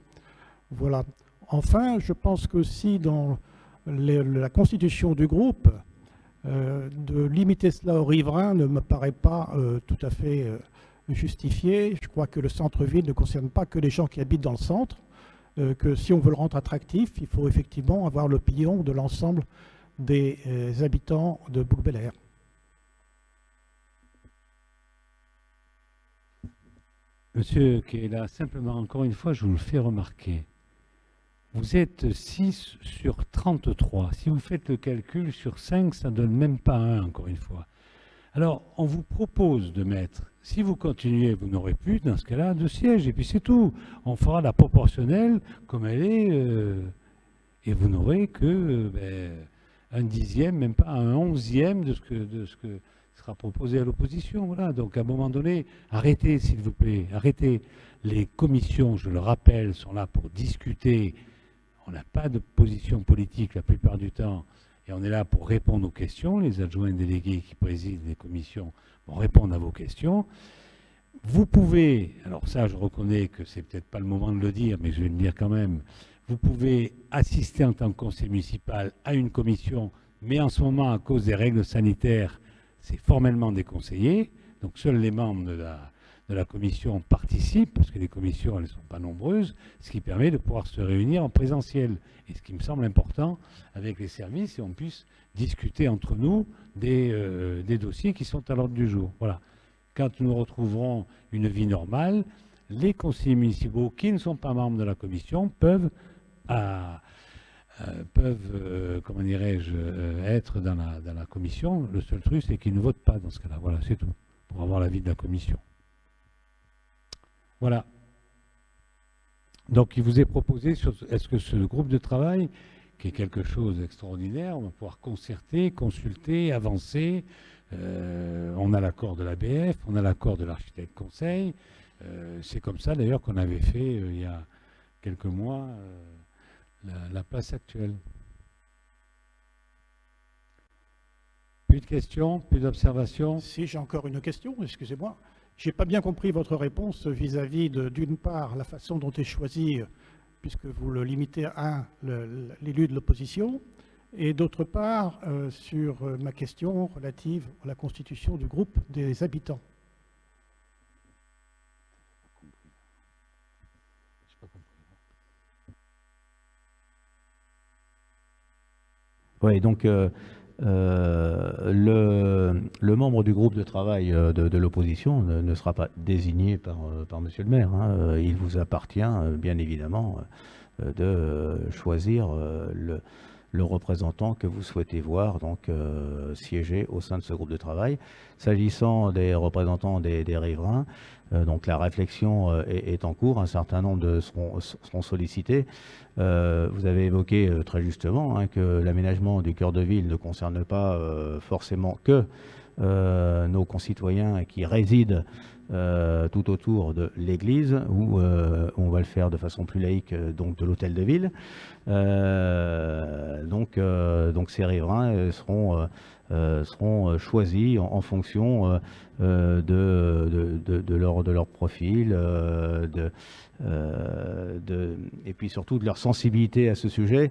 Voilà. Enfin, je pense qu'aussi dans la constitution du groupe, de limiter cela aux riverains ne me paraît pas tout à fait justifié. Je crois que le centre-ville ne concerne pas que les gens qui habitent dans le centre, que si on veut le rendre attractif, il faut effectivement avoir l'opinion de l'ensemble des habitants de Bouc-Bel-Air. Monsieur qui est là, simplement, encore une fois, je vous le fais remarquer. Vous êtes 6 sur 33. Si vous faites le calcul sur 5, ça ne donne même pas 1, encore une fois. Alors, on vous propose de mettre, si vous continuez, vous n'aurez plus, dans ce cas-là, 2 sièges, et puis c'est tout. On fera la proportionnelle comme elle est, et vous n'aurez que un 10e, même pas un 11e de ce que sera proposé à l'opposition. Voilà. Donc, à un moment donné, arrêtez, s'il vous plaît, arrêtez. Les commissions, je le rappelle, sont là pour discuter. On n'a pas de position politique la plupart du temps et on est là pour répondre aux questions. Les adjoints délégués qui président les commissions vont répondre à vos questions. Vous pouvez, alors ça je reconnais que c'est peut-être pas le moment de le dire, mais je vais le dire quand même, vous pouvez assister en tant que conseiller municipal à une commission, mais en ce moment, à cause des règles sanitaires, c'est formellement déconseillé. Donc seuls les membres de la commission participent, parce que les commissions, elles ne sont pas nombreuses, ce qui permet de pouvoir se réunir en présentiel. Et ce qui me semble important avec les services, c'est qu'on puisse discuter entre nous des dossiers qui sont à l'ordre du jour. Voilà. Quand nous retrouverons une vie normale, les conseillers municipaux qui ne sont pas membres de la commission peuvent comment dirais-je, être dans la commission. Le seul truc, c'est qu'ils ne votent pas dans ce cas-là. Voilà, c'est tout, pour avoir l'avis de la commission. Voilà. Donc, il vous est proposé, est-ce que ce groupe de travail, qui est quelque chose d'extraordinaire, on va pouvoir concerter, consulter, avancer. On a l'accord de l'ABF, on a l'accord de l'architecte conseil. C'est comme ça, d'ailleurs, qu'on avait fait, il y a quelques mois, la place actuelle. Plus de questions, plus d'observations? Si, j'ai encore une question, excusez-moi. Je n'ai pas bien compris votre réponse vis-à-vis d'une part, la façon dont est choisi, puisque vous le limitez à l'élu de l'opposition, et d'autre part, sur ma question relative à la constitution du groupe des habitants. Oui, donc le membre du groupe de travail de l'opposition ne sera pas désigné par monsieur le maire. Hein. Il vous appartient, bien évidemment, de choisir le représentant que vous souhaitez voir donc siéger au sein de ce groupe de travail. S'agissant des représentants des riverains, Donc la réflexion est en cours, un certain nombre seront sollicités. Vous avez évoqué très justement hein, que l'aménagement du cœur de ville ne concerne pas forcément que nos concitoyens qui résident tout autour de l'église, où on va le faire de façon plus laïque, donc de l'hôtel de ville. Donc ces riverains seront choisis en fonction de leur profil, et puis surtout de leur sensibilité à ce sujet.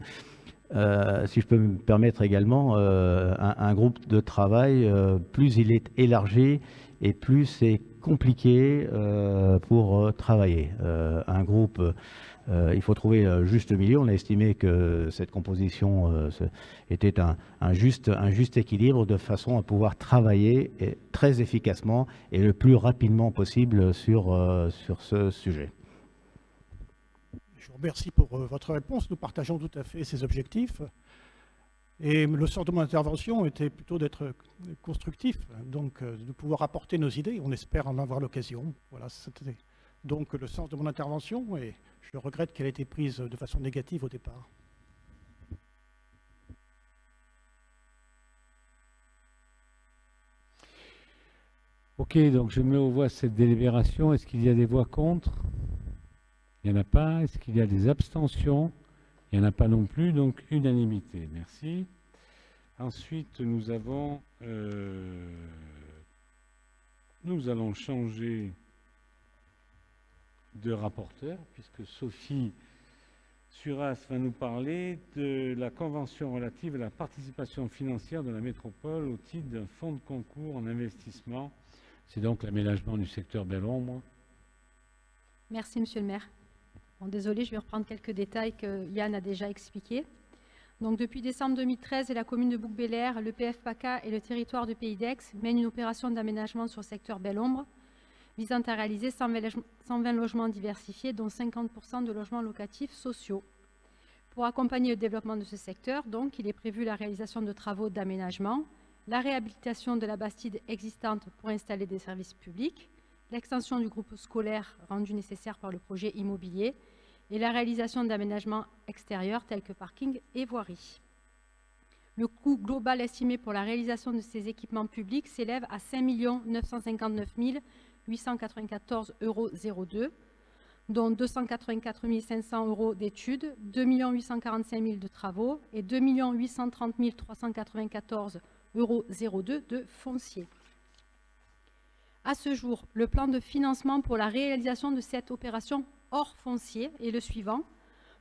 Si je peux me permettre également, un groupe de travail, plus il est élargi et plus c'est compliqué pour travailler. Un groupe, il faut trouver un juste milieu. On a estimé que cette composition était un juste équilibre de façon à pouvoir travailler très efficacement et le plus rapidement possible sur ce sujet. Je vous remercie pour votre réponse. Nous partageons tout à fait ces objectifs. Et le sens de mon intervention était plutôt d'être constructif, donc de pouvoir apporter nos idées. On espère en avoir l'occasion. Voilà, c'était donc le sens de mon intervention et je regrette qu'elle ait été prise de façon négative au départ. Ok, donc je mets aux voix cette délibération. Est-ce qu'il y a des voix contre? Il n'y en a pas. Est-ce qu'il y a des abstentions? Il n'y en a pas non plus, donc unanimité. Merci. Ensuite, nous allons changer de rapporteur, puisque Sophie Suras va nous parler de la convention relative à la participation financière de la métropole au titre d'un fonds de concours en investissement. C'est donc l'aménagement du secteur Belle-Ombre. Merci, Monsieur le maire. Bon, désolé, je vais reprendre quelques détails que Yann a déjà expliqués. Donc, depuis décembre 2013, la commune de Bouc-Bélière, le PF-PACA et le territoire de Pays d'Aix mènent une opération d'aménagement sur le secteur Belle-Ombre visant à réaliser 120 logements diversifiés, dont 50% de logements locatifs sociaux. Pour accompagner le développement de ce secteur, donc, il est prévu la réalisation de travaux d'aménagement, la réhabilitation de la bastide existante pour installer des services publics, l'extension du groupe scolaire rendu nécessaire par le projet immobilier et la réalisation d'aménagements extérieurs tels que parking et voirie. Le coût global estimé pour la réalisation de ces équipements publics s'élève à 5 959 894,02 €, dont 284 500 € d'études, 2 845 000 de travaux et 2 830 394,02 € de foncier. À ce jour, le plan de financement pour la réalisation de cette opération hors foncier est le suivant.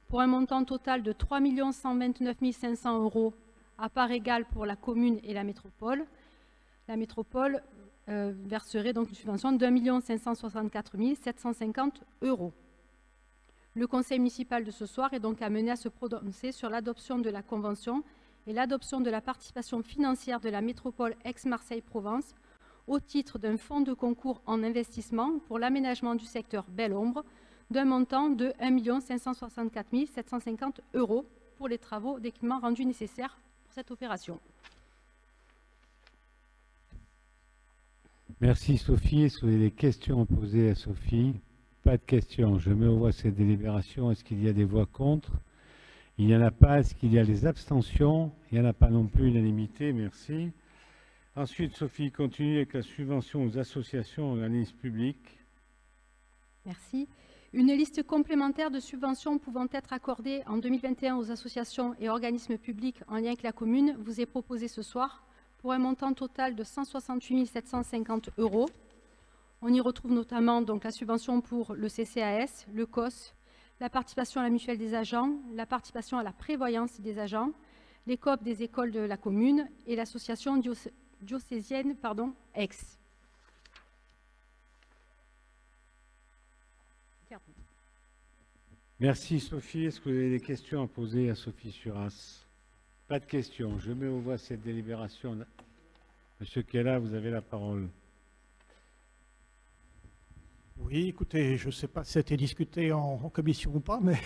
Pour un montant total de 3 129 500 €, à part égale pour la commune et la métropole verserait donc une subvention de 1 564 750 €. Le conseil municipal de ce soir est donc amené à se prononcer sur l'adoption de la convention et l'adoption de la participation financière de la métropole Aix-Marseille-Provence au titre d'un fonds de concours en investissement pour l'aménagement du secteur Belle-Ombre d'un montant de 1 564 750 € pour les travaux d'équipement rendus nécessaires pour cette opération. Merci Sophie. Est-ce que vous avez des questions à poser à Sophie? Pas de questions. Je mets aux voix cette délibération. Est-ce qu'il y a des voix contre? Il n'y en a pas. Est-ce qu'il y a des abstentions? Il n'y en a pas non plus. Unanimité. Merci. Ensuite, Sophie continue avec la subvention aux associations et organismes publics. Merci. Une liste complémentaire de subventions pouvant être accordées en 2021 aux associations et organismes publics en lien avec la commune vous est proposée ce soir pour un montant total de 168 750 €. On y retrouve notamment donc la subvention pour le CCAS, le COS, la participation à la mutuelle des agents, la participation à la prévoyance des agents, les COP des écoles de la commune et l'association diocésaine Aix. Merci Sophie. Est-ce que vous avez des questions à poser à Sophie Suras? Pas de questions. Je mets aux voix cette délibération. Monsieur Kella, vous avez la parole. Oui, écoutez, je ne sais pas si ça a été discuté en commission ou pas, mais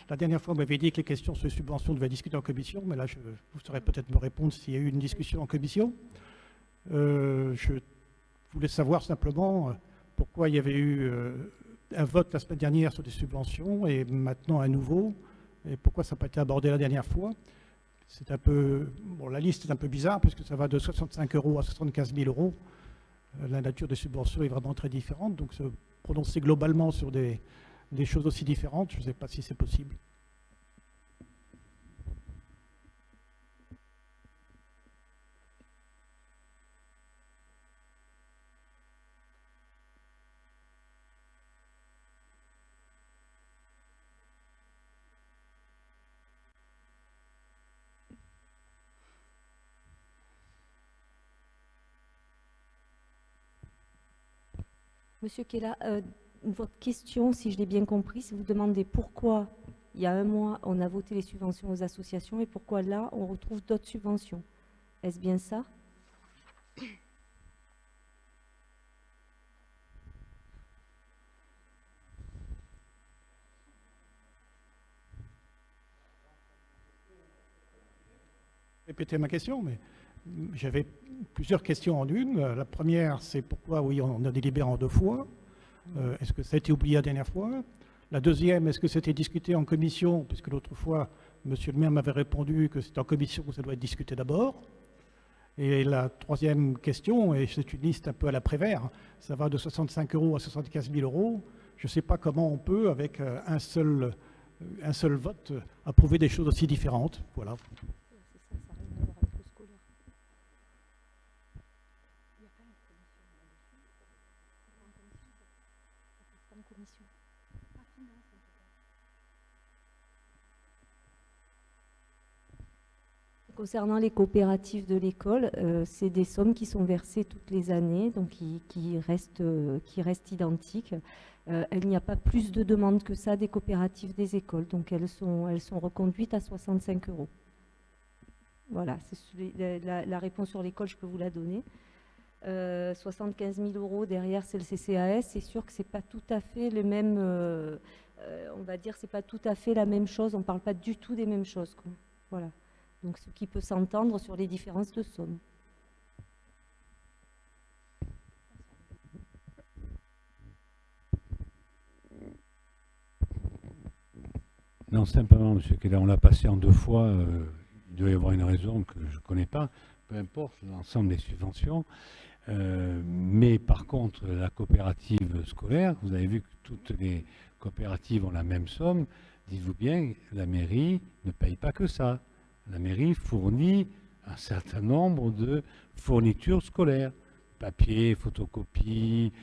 la dernière fois, vous m'avez dit que les questions sur les subventions devaient discuter en commission, mais là, vous saurez peut-être me répondre s'il y a eu une discussion en commission. Je voulais savoir simplement, pourquoi il y avait eu un vote la semaine dernière sur des subventions et maintenant à nouveau, et pourquoi ça n'a pas été abordé la dernière fois. C'est un peu, bon, la liste est un peu bizarre puisque ça va de 65 € à 75 000 €. La nature des subventions est vraiment très différente, donc se prononcer globalement sur des choses aussi différentes, je ne sais pas si c'est possible. Monsieur Kella, votre question, si je l'ai bien compris, c'est vous demandez pourquoi, il y a un mois, on a voté les subventions aux associations et pourquoi là, on retrouve d'autres subventions. Est-ce bien ça? Répéter ma question, mais j'avais plusieurs questions en une. La première, c'est pourquoi, oui, on a délibéré en 2 fois. Est-ce que ça a été oublié la dernière fois? La deuxième, est-ce que c'était discuté en commission? Puisque l'autre fois, monsieur le maire m'avait répondu que c'est en commission que ça doit être discuté d'abord. Et la troisième question, et c'est une liste un peu à la Prévert, ça va de 65 € à 75 000 €. Je ne sais pas comment on peut, avec un seul vote, approuver des choses aussi différentes. Voilà. Concernant les coopératives de l'école, c'est des sommes qui sont versées toutes les années, donc qui restent identiques. Il n'y a pas plus de demandes que ça des coopératives des écoles, donc elles sont reconduites à 65 €. Voilà, c'est la réponse sur l'école, je peux vous la donner. 75 000 € derrière, c'est le CCAS. C'est sûr que c'est pas tout à fait le même, on va dire, c'est pas tout à fait la même chose. On parle pas du tout des mêmes choses, quoi. Voilà. Donc, ce qui peut s'entendre sur les différences de sommes. Non, simplement, monsieur Keller, on l'a passé en 2 fois. Il doit y avoir une raison que je ne connais pas. Peu importe l'ensemble des subventions. Mais par contre, la coopérative scolaire, vous avez vu que toutes les coopératives ont la même somme. Dites-vous bien, la mairie ne paye pas que ça. La mairie fournit un certain nombre de fournitures scolaires. Papier, photocopie,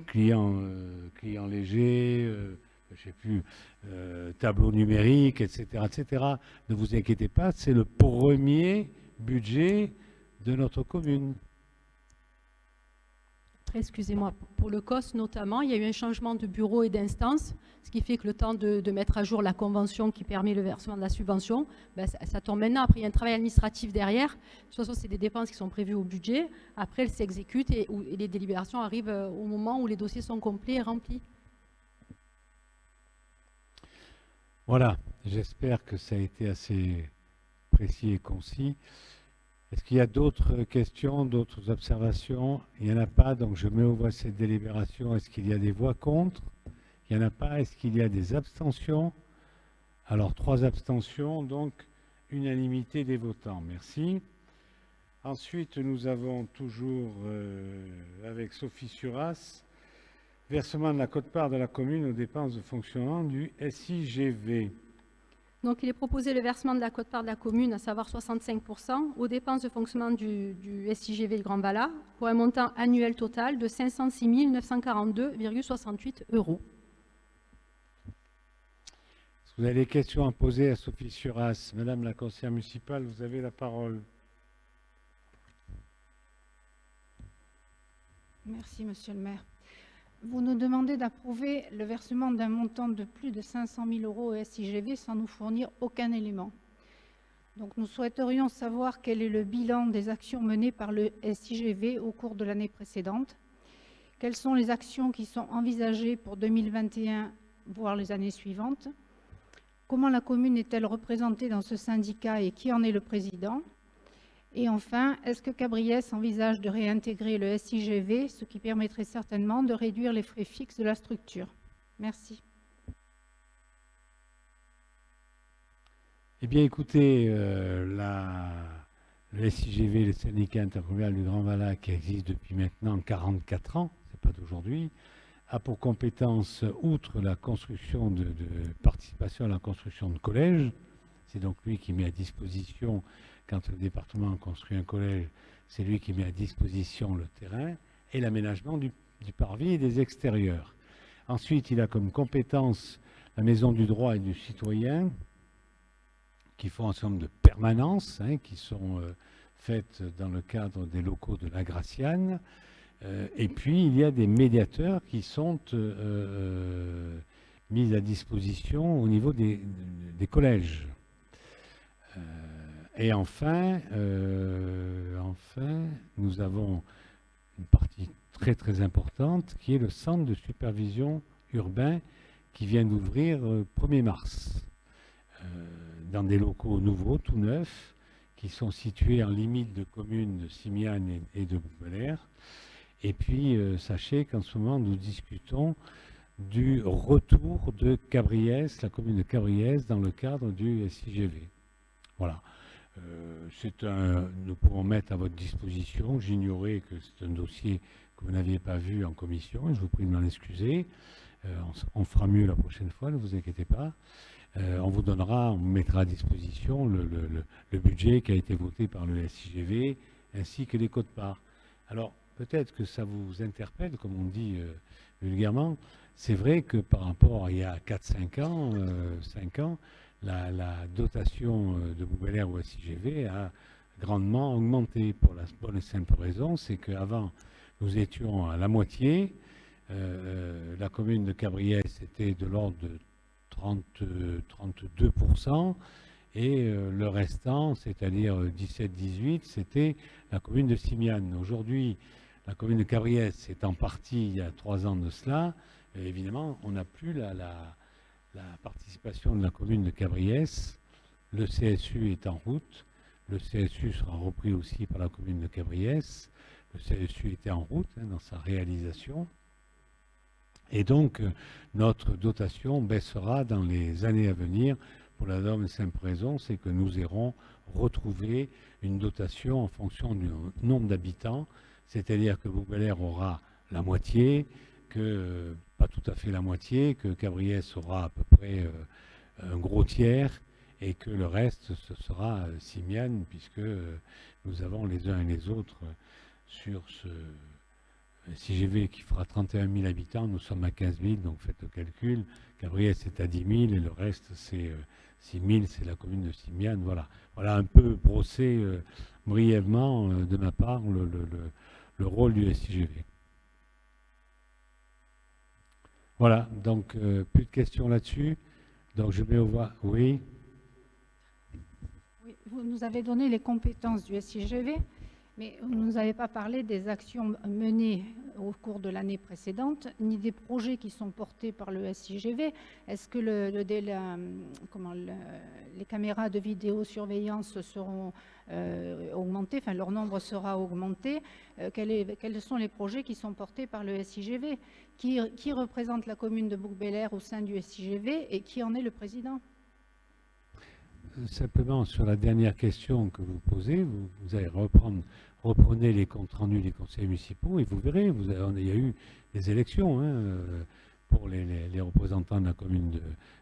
clients légers, je sais plus, tableau numérique, etc., etc. Ne vous inquiétez pas, c'est le premier budget de notre commune. Excusez-moi, pour le COS notamment, il y a eu un changement de bureau et d'instance, ce qui fait que le temps de mettre à jour la convention qui permet le versement de la subvention, ben ça tombe maintenant. Après, il y a un travail administratif derrière. De toute façon, c'est des dépenses qui sont prévues au budget. Après, elles s'exécutent et les délibérations arrivent au moment où les dossiers sont complets et remplis. Voilà, j'espère que ça a été assez précis et concis. Est-ce qu'il y a d'autres questions, d'autres observations? Il n'y en a pas, donc je mets aux voix cette délibération. Est-ce qu'il y a des voix contre? Il n'y en a pas. Est-ce qu'il y a des abstentions? Alors, 3 abstentions, donc unanimité des votants. Merci. Ensuite, nous avons toujours, avec Sophie Suras, versement de la quote-part de la commune aux dépenses de fonctionnement du SIGV. Donc, il est proposé le versement de la quote-part de la commune, à savoir 65%, aux dépenses de fonctionnement du SIGV de Grand-Bala, pour un montant annuel total de 506 942,68 €. Est-ce que vous avez des questions à poser à Sophie Suras? Madame la conseillère municipale, vous avez la parole. Merci, monsieur le maire. Vous nous demandez d'approuver le versement d'un montant de plus de 500 000 € au SIGV sans nous fournir aucun élément. Donc, nous souhaiterions savoir quel est le bilan des actions menées par le SIGV au cours de l'année précédente. Quelles sont les actions qui sont envisagées pour 2021, voire les années suivantes? Comment la commune est-elle représentée dans ce syndicat et qui en est le président? Et enfin, est-ce que Cabriès envisage de réintégrer le SIGV, ce qui permettrait certainement de réduire les frais fixes de la structure? Merci. Eh bien, écoutez, le SIGV, le syndicat intercommunal du Grand Valais, qui existe depuis maintenant 44 ans, c'est pas d'aujourd'hui, a pour compétence, outre la construction de participation à la construction de collèges, c'est donc lui qui met à disposition, quand le département construit un collège, c'est lui qui met à disposition le terrain et l'aménagement du parvis et des extérieurs. Ensuite, il a comme compétence la maison du droit et du citoyen, qui font un certain nombre de permanences, qui sont faites dans le cadre des locaux de la Graciane. Et puis, il y a des médiateurs qui sont mis à disposition au niveau des collèges. Et enfin, nous avons une partie très très importante qui est le centre de supervision urbain qui vient d'ouvrir 1er mars. Dans des locaux nouveaux, tout neufs, qui sont situés en limite de communes de Simiane et de Bouc-Belair. Et puis, sachez qu'en ce moment, nous discutons du retour de Cabriès, la commune de Cabriès, dans le cadre du SIGV. Voilà. Nous pourrons mettre à votre disposition. J'ignorais que c'est un dossier que vous n'aviez pas vu en commission, et je vous prie de m'en excuser. On fera mieux la prochaine fois, ne vous inquiétez pas. On mettra à disposition le budget qui a été voté par le SIGV, ainsi que les quotes-parts. Alors, peut-être que ça vous interpelle, comme on dit vulgairement. C'est vrai que par rapport à il y a 4-5 ans, 5 ans, la dotation de Bouc-Belair au SIGV a grandement augmenté, pour la bonne et simple raison, c'est qu'avant, nous étions à la moitié. La commune de Cabriès était de l'ordre de 32%, et le restant, c'est-à-dire 17-18, c'était la commune de Simiane. Aujourd'hui, la commune de Cabriès est en partie il y a 3 ans de cela. Et évidemment, on n'a plus la participation de la commune de Cabriès. Le CSU est en route. Le CSU sera repris aussi par la commune de Cabriès. Le CSU était en route dans sa réalisation. Et donc, notre dotation baissera dans les années à venir pour la bonne et simple raison, c'est que nous irons retrouver une dotation en fonction du nombre d'habitants, c'est-à-dire que Bouc-Belair aura la moitié, que pas tout à fait la moitié, que Cabriès aura à peu près un gros tiers, et que le reste, ce sera Simiane, puisque nous avons les uns et les autres sur ce SIGV qui fera 31 000 habitants, nous sommes à 15 000, donc faites le calcul. Cabriès est à 10 000 et le reste c'est 6 000, c'est la commune de Simiane. Voilà, voilà un peu brossé brièvement de ma part le rôle du SIGV. Voilà, donc plus de questions là-dessus. Donc je mets au voix. Oui. Oui, vous nous avez donné les compétences du SIGV. Mais vous ne nous avez pas parlé des actions menées au cours de l'année précédente, ni des projets qui sont portés par le SIGV. Est-ce que les caméras de vidéosurveillance seront augmentées, enfin leur nombre sera augmenté? Quels sont les projets qui sont portés par le SIGV? Qui représente la commune de Bouc-Belair au sein du SIGV et qui en est le président? Simplement, sur la dernière question que vous posez, vous allez reprenez les comptes rendus des conseils municipaux et vous verrez, il y a eu des élections pour les représentants de la commune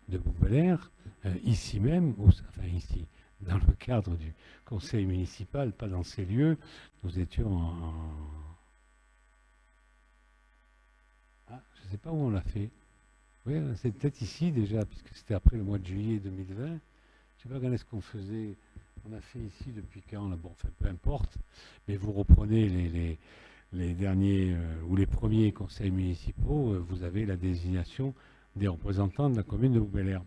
de Bouc-Belair, ici même, enfin ici, dans le cadre du conseil municipal, pas dans ces lieux, nous étions je ne sais pas où on l'a fait. Oui, c'est peut-être ici déjà, puisque c'était après le mois de juillet 2020. Je ne sais pas quand est-ce qu'on faisait, on a fait ici depuis quand, là, bon, enfin peu importe, mais vous reprenez les derniers ou les premiers conseils municipaux, vous avez la désignation des représentants de la commune de Bouc-Belair.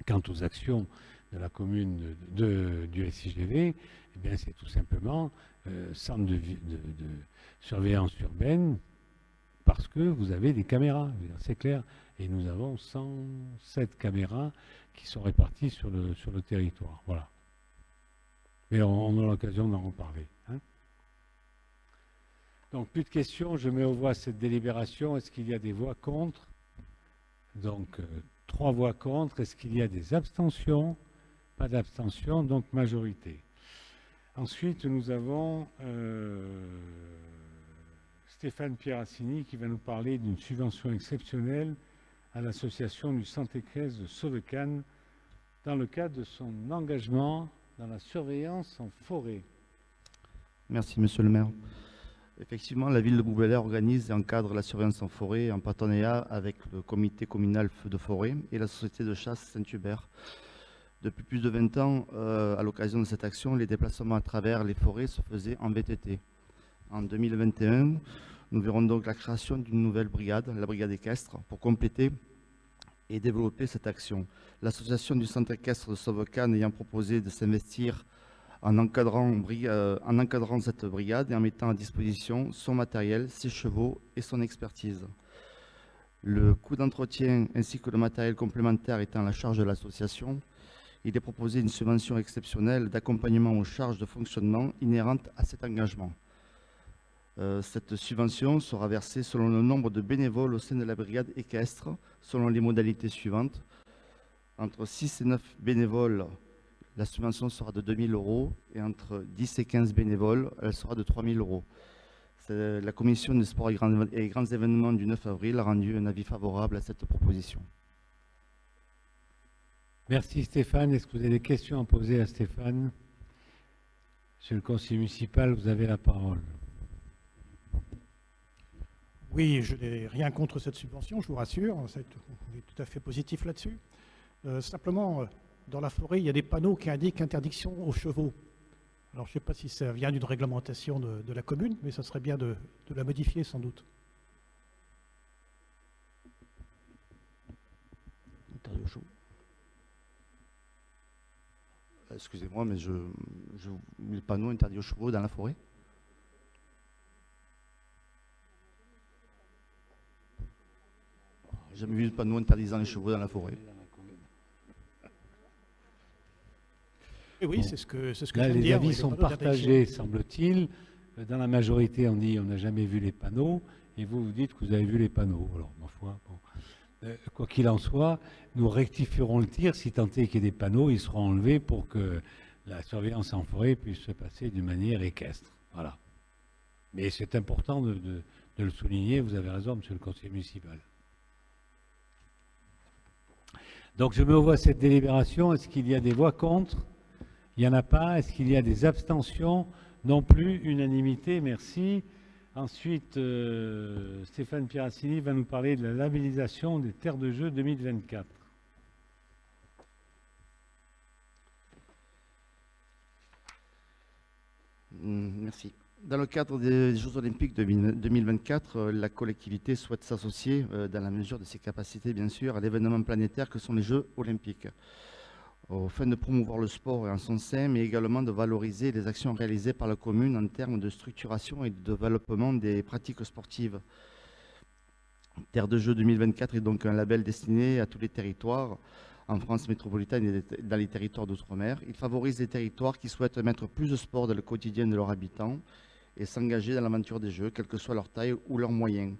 Quant aux actions de la commune du SIGV, eh bien c'est tout simplement centre de surveillance urbaine, parce que vous avez des caméras, c'est clair, et nous avons 107 caméras qui sont répartis sur le territoire. Voilà. Mais on aura l'occasion d'en reparler. Hein. Donc, plus de questions. Je mets aux voix cette délibération. Est-ce qu'il y a des voix contre? Donc, 3 voix contre. Est-ce qu'il y a des abstentions? Pas d'abstention, donc majorité. Ensuite, nous avons Stéphane Pierassini qui va nous parler d'une subvention exceptionnelle à l'association du centre équestre de Sauvecannes dans le cadre de son engagement dans la surveillance en forêt. Merci, monsieur le maire. Effectivement, la ville de Bouc-Bel-Air organise et encadre la surveillance en forêt en partenariat avec le comité communal feu de forêt et la société de chasse Saint-Hubert. Depuis plus de 20 ans, à l'occasion de cette action, les déplacements à travers les forêts se faisaient en VTT. En 2021, nous verrons donc la création d'une nouvelle brigade, la brigade équestre, pour compléter et développer cette action. L'association du centre équestre de Sauvecannes ayant proposé de s'investir en encadrant cette brigade et en mettant à disposition son matériel, ses chevaux et son expertise. Le coût d'entretien ainsi que le matériel complémentaire étant à la charge de l'association, il est proposé une subvention exceptionnelle d'accompagnement aux charges de fonctionnement inhérentes à cet engagement. Cette subvention sera versée selon le nombre de bénévoles au sein de la brigade équestre, selon les modalités suivantes. Entre 6 et 9 bénévoles, la subvention sera de 2 000 € et entre 10 et 15 bénévoles, elle sera de 3 000 €. La commission des sports et grands événements du 9 avril a rendu un avis favorable à cette proposition. Merci Stéphane. Est-ce que vous avez des questions à poser à Stéphane? Monsieur le conseiller municipal, vous avez la parole. Oui, je n'ai rien contre cette subvention, je vous rassure. On est tout à fait positif là-dessus. Simplement, dans la forêt, il y a des panneaux qui indiquent interdiction aux chevaux. Alors, je ne sais pas si ça vient d'une réglementation de la commune, mais ça serait bien de la modifier sans doute. Interdit aux chevaux. Excusez-moi, mais les panneaux interdits aux chevaux dans la forêt? J'ai jamais vu de panneau interdisant les chevaux dans la forêt. Et oui, Bon. c'est ce que Là, je viens de les dire. avis Oui, sont panneaux partagés, semble-t-il. Dans la majorité, on dit on n'a jamais vu les panneaux, et vous dites que vous avez vu les panneaux. Alors, ma foi, bon. Quoi qu'il en soit, nous rectifierons le tir. Si tant est qu'il y ait des panneaux, ils seront enlevés pour que la surveillance en forêt puisse se passer d'une manière équestre. Voilà. Mais c'est important de le souligner. Vous avez raison, monsieur le conseiller municipal. Donc, je me vois cette délibération. Est-ce qu'il y a des voix contre? Il n'y en a pas. Est-ce qu'il y a des abstentions? Non plus. Unanimité. Merci. Ensuite, Stéphane Pierassini va nous parler de la labellisation des terres de jeu 2024. Merci. Dans le cadre des Jeux Olympiques 2024, la collectivité souhaite s'associer, dans la mesure de ses capacités, bien sûr, à l'événement planétaire que sont les Jeux Olympiques, afin de promouvoir le sport en son sein, mais également de valoriser les actions réalisées par la commune en termes de structuration et de développement des pratiques sportives. Terre de Jeux 2024 est donc un label destiné à tous les territoires, en France métropolitaine et dans les territoires d'outre-mer. Il favorise les territoires qui souhaitent mettre plus de sport dans le quotidien de leurs habitants et s'engager dans l'aventure des Jeux, quelle que soit leur taille ou leurs moyens.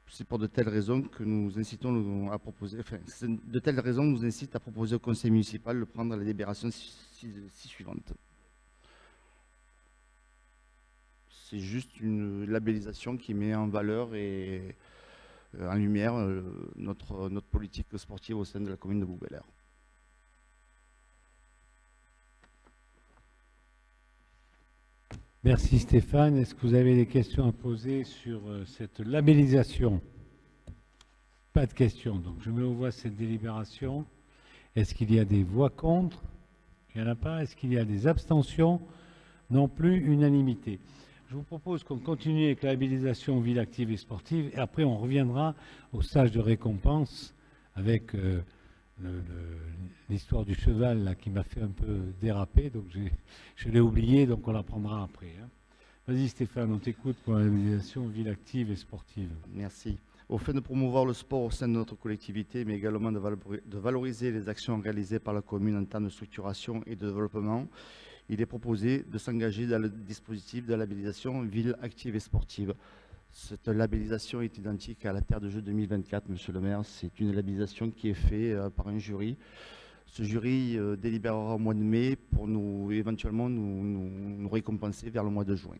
C'est pour de telles raisons que nous incitons à proposer, de telles raisons nous incite à proposer au conseil municipal de prendre la délibération suivante. C'est juste une labellisation qui met en valeur et en lumière notre politique sportive au sein de la commune de Bouc-Bel-Air. Merci Stéphane. Est-ce que vous avez des questions à poser sur cette labellisation? Pas de questions. Donc je mets aux voix cette délibération. Est-ce qu'il y a des voix contre? Il n'y en a pas. Est-ce qu'il y a des abstentions? Non plus. Unanimité. Je vous propose qu'on continue avec la labellisation ville active et sportive et après on reviendra au stage de récompense avec l'histoire du cheval là, qui m'a fait un peu déraper, donc je l'ai oublié, donc on la prendra après. Hein. Vas-y Stéphane, on t'écoute pour la labellisation ville active et sportive. Merci. Au fait de promouvoir le sport au sein de notre collectivité, mais également de valoriser les actions réalisées par la commune en termes de structuration et de développement, il est proposé de s'engager dans le dispositif de labellisation Ville active et sportive. Cette labellisation est identique à la Terre de Jeux 2024, Monsieur le maire. C'est une labellisation qui est faite par un jury. Ce jury délibérera au mois de mai pour éventuellement nous récompenser vers le mois de juin.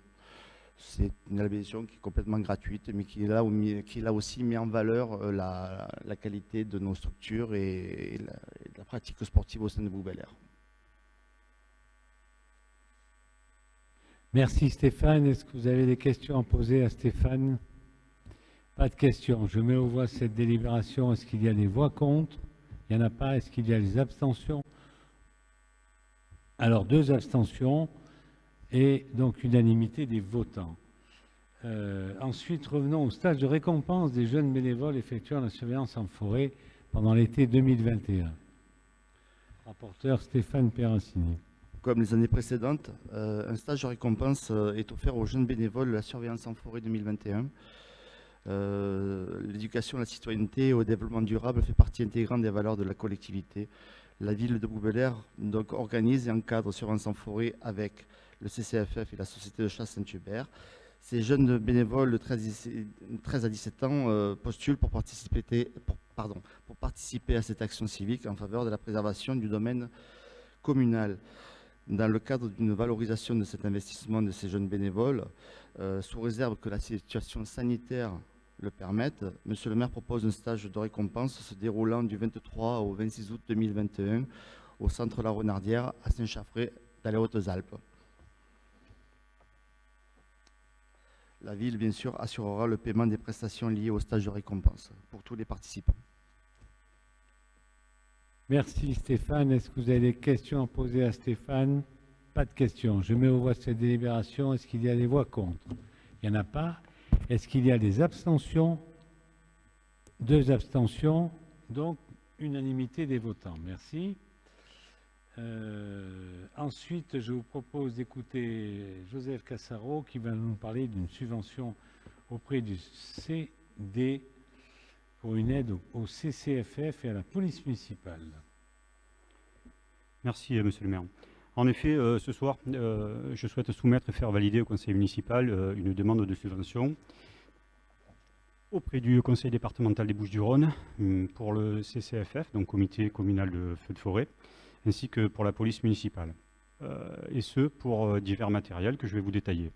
C'est une labellisation qui est complètement gratuite, mais qui a aussi mis en valeur la qualité de nos structures et la pratique sportive au sein de Bouc-Bel-Air. Merci Stéphane. Est-ce que vous avez des questions à poser à Stéphane? Pas de questions. Je mets aux voix cette délibération. Est-ce qu'il y a des voix contre? Il n'y en a pas. Est-ce qu'il y a des abstentions? Alors, 2 abstentions et donc unanimité des votants. Ensuite, revenons au stage de récompense des jeunes bénévoles effectuant la surveillance en forêt pendant l'été 2021. Rapporteur Stéphane Perrancini. Comme les années précédentes, un stage de récompense est offert aux jeunes bénévoles de la surveillance en forêt 2021. L'éducation à la citoyenneté et au développement durable fait partie intégrante des valeurs de la collectivité. La ville de Bouc-Bel-Air donc organise et encadre surveillance en forêt avec le CCFF et la Société de chasse Saint-Hubert. Ces jeunes bénévoles de 13 à 17 ans postulent pour participer à cette action civique en faveur de la préservation du domaine communal. Dans le cadre d'une valorisation de cet investissement de ces jeunes bénévoles, sous réserve que la situation sanitaire le permette, Monsieur le maire propose un stage de récompense se déroulant du 23 au 26 août 2021 au centre La Renardière à Saint-Chaffré dans les Hautes-Alpes. La ville, bien sûr, assurera le paiement des prestations liées au stage de récompense pour tous les participants. Merci Stéphane. Est-ce que vous avez des questions à poser à Stéphane? Pas de questions. Je mets aux voix cette délibération. Est-ce qu'il y a des voix contre? Il n'y en a pas. Est-ce qu'il y a des abstentions? 2 abstentions. Donc, unanimité des votants. Merci. Ensuite, je vous propose d'écouter Joseph Cassaro qui va nous parler d'une subvention auprès du CD pour une aide au CCFF et à la police municipale. Merci, monsieur le maire. En effet, ce soir, je souhaite soumettre et faire valider au conseil municipal une demande de subvention auprès du conseil départemental des Bouches-du-Rhône pour le CCFF, donc comité communal de feux de forêt, ainsi que pour la police municipale, et ce pour divers matériels que je vais vous détailler.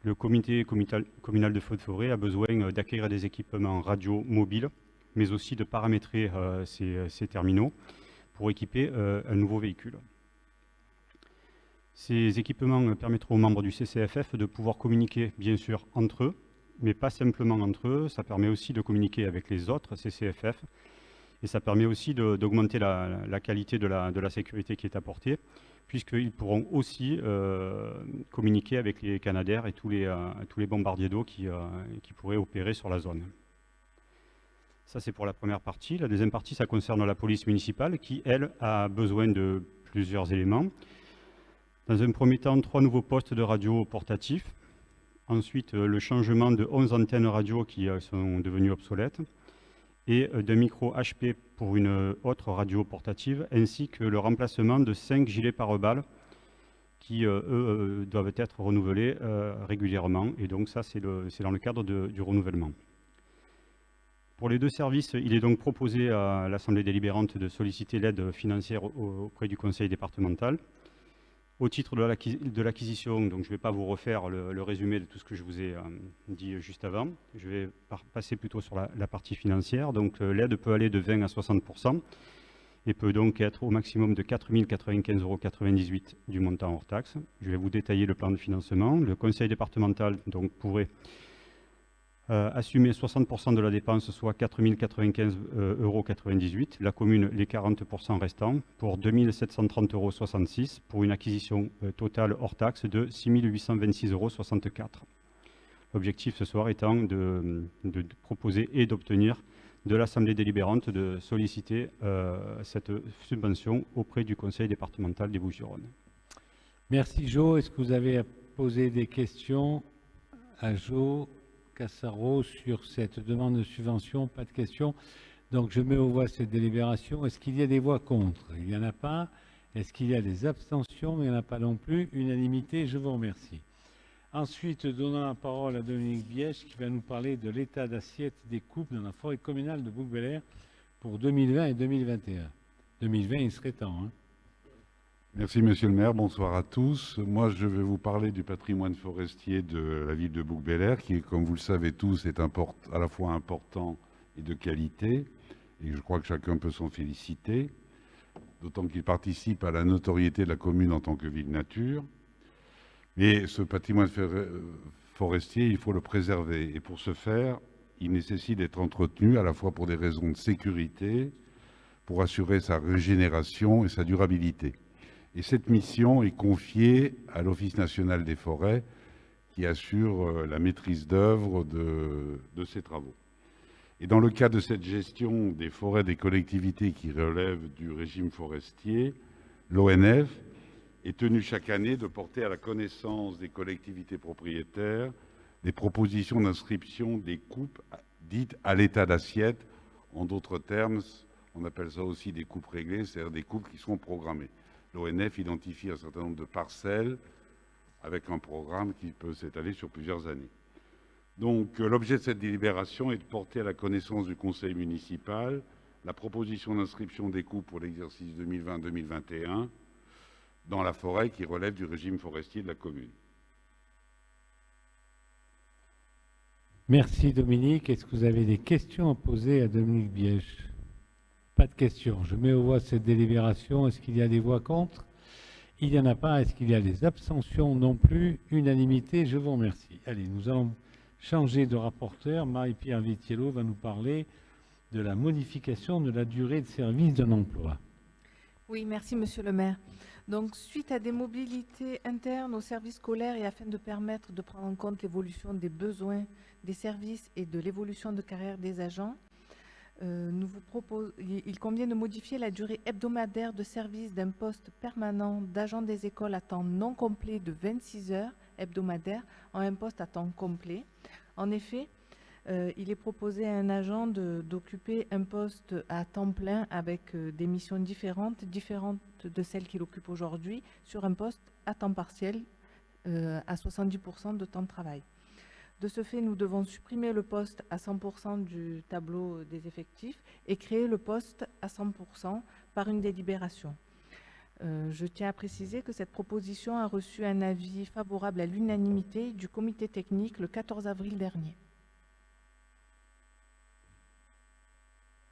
Le comité communal de feux de forêt a besoin d'acquérir des équipements radio mobiles, mais aussi de paramétrer ces terminaux pour équiper un nouveau véhicule. Ces équipements permettront aux membres du CCFF de pouvoir communiquer, bien sûr, entre eux, mais pas simplement entre eux, ça permet aussi de communiquer avec les autres CCFF, et ça permet aussi d'augmenter la qualité de la sécurité qui est apportée, puisqu'ils pourront aussi communiquer avec les Canadair et tous les bombardiers d'eau qui pourraient opérer sur la zone. Ça, c'est pour la première partie. La deuxième partie, ça concerne la police municipale qui, elle, a besoin de plusieurs éléments. Dans un premier temps, 3 nouveaux postes de radio portatifs. Ensuite, le changement de 11 antennes radio qui sont devenues obsolètes. Et d'un micro HP pour une autre radio portative, ainsi que le remplacement de 5 gilets pare-balles qui, eux, doivent être renouvelés régulièrement. Et donc ça, c'est dans le cadre du renouvellement. Pour les 2 services, il est donc proposé à l'Assemblée délibérante de solliciter l'aide financière auprès du conseil départemental. Au titre de l'acquisition, donc je ne vais pas vous refaire le résumé de tout ce que je vous ai dit juste avant. Je vais passer plutôt sur la partie financière. Donc l'aide peut aller de 20 à 60% et peut donc être au maximum de 4 095,98 € du montant hors taxe. Je vais vous détailler le plan de financement. Le conseil départemental donc, pourrait assumer 60% de la dépense, soit 4 095,98 €, la commune les 40% restants, pour 2 730,66 € pour une acquisition totale hors taxe de 6 826,64 €. L'objectif ce soir étant de proposer et d'obtenir de l'Assemblée délibérante de solliciter cette subvention auprès du conseil départemental des Bouches-du-Rhône. Merci Jo. Est-ce que vous avez à poser des questions à Jo Cassaro sur cette demande de subvention? Pas de questions. Donc je mets aux voix cette délibération. Est-ce qu'il y a des voix contre? Il n'y en a pas. Est-ce qu'il y a des abstentions? Il n'y en a pas non plus. Unanimité, je vous remercie. Ensuite, donnons la parole à Dominique Bièche qui va nous parler de l'état d'assiette des coupes dans la forêt communale de Bouc-Bel-Air pour 2020 et 2021. 2020, il serait temps. Hein. Merci Monsieur le maire, bonsoir à tous. Moi je vais vous parler du patrimoine forestier de la ville de Bouc-Bel-Air qui, comme vous le savez tous, est à la fois important et de qualité. Et je crois que chacun peut s'en féliciter, d'autant qu'il participe à la notoriété de la commune en tant que ville nature. Mais ce patrimoine forestier, il faut le préserver. Et pour ce faire, il nécessite d'être entretenu à la fois pour des raisons de sécurité, pour assurer sa régénération et sa durabilité. Et cette mission est confiée à l'Office national des forêts qui assure la maîtrise d'œuvre de ces travaux. Et dans le cadre de cette gestion des forêts des collectivités qui relèvent du régime forestier, l'ONF est tenu chaque année de porter à la connaissance des collectivités propriétaires des propositions d'inscription des coupes dites à l'état d'assiette. En d'autres termes, on appelle ça aussi des coupes réglées, c'est-à-dire des coupes qui sont programmées. L'ONF identifie un certain nombre de parcelles avec un programme qui peut s'étaler sur plusieurs années. Donc l'objet de cette délibération est de porter à la connaissance du conseil municipal la proposition d'inscription des coupes pour l'exercice 2020-2021 dans la forêt qui relève du régime forestier de la commune. Merci Dominique. Est-ce que vous avez des questions à poser à Dominique Bièche? Pas de questions. Je mets aux voix cette délibération. Est-ce qu'il y a des voix contre? Il n'y en a pas. Est-ce qu'il y a des abstentions? Non plus. Unanimité. Je vous remercie. Allez, nous allons changer de rapporteur. Marie-Pierre Vitiello va nous parler de la modification de la durée de service d'un emploi. Oui, merci Monsieur le maire. Donc, suite à des mobilités internes au service scolaire et afin de permettre de prendre en compte l'évolution des besoins des services et de l'évolution de carrière des agents, il convient de modifier la durée hebdomadaire de service d'un poste permanent d'agent des écoles à temps non complet de 26 heures hebdomadaires en un poste à temps complet. En effet, il est proposé à un agent d'occuper un poste à temps plein avec des missions différentes de celles qu'il occupe aujourd'hui sur un poste à temps partiel à 70% de temps de travail. De ce fait, nous devons supprimer le poste à 100% du tableau des effectifs et créer le poste à 100% par une délibération. Je tiens à préciser que cette proposition a reçu un avis favorable à l'unanimité du comité technique le 14 avril dernier.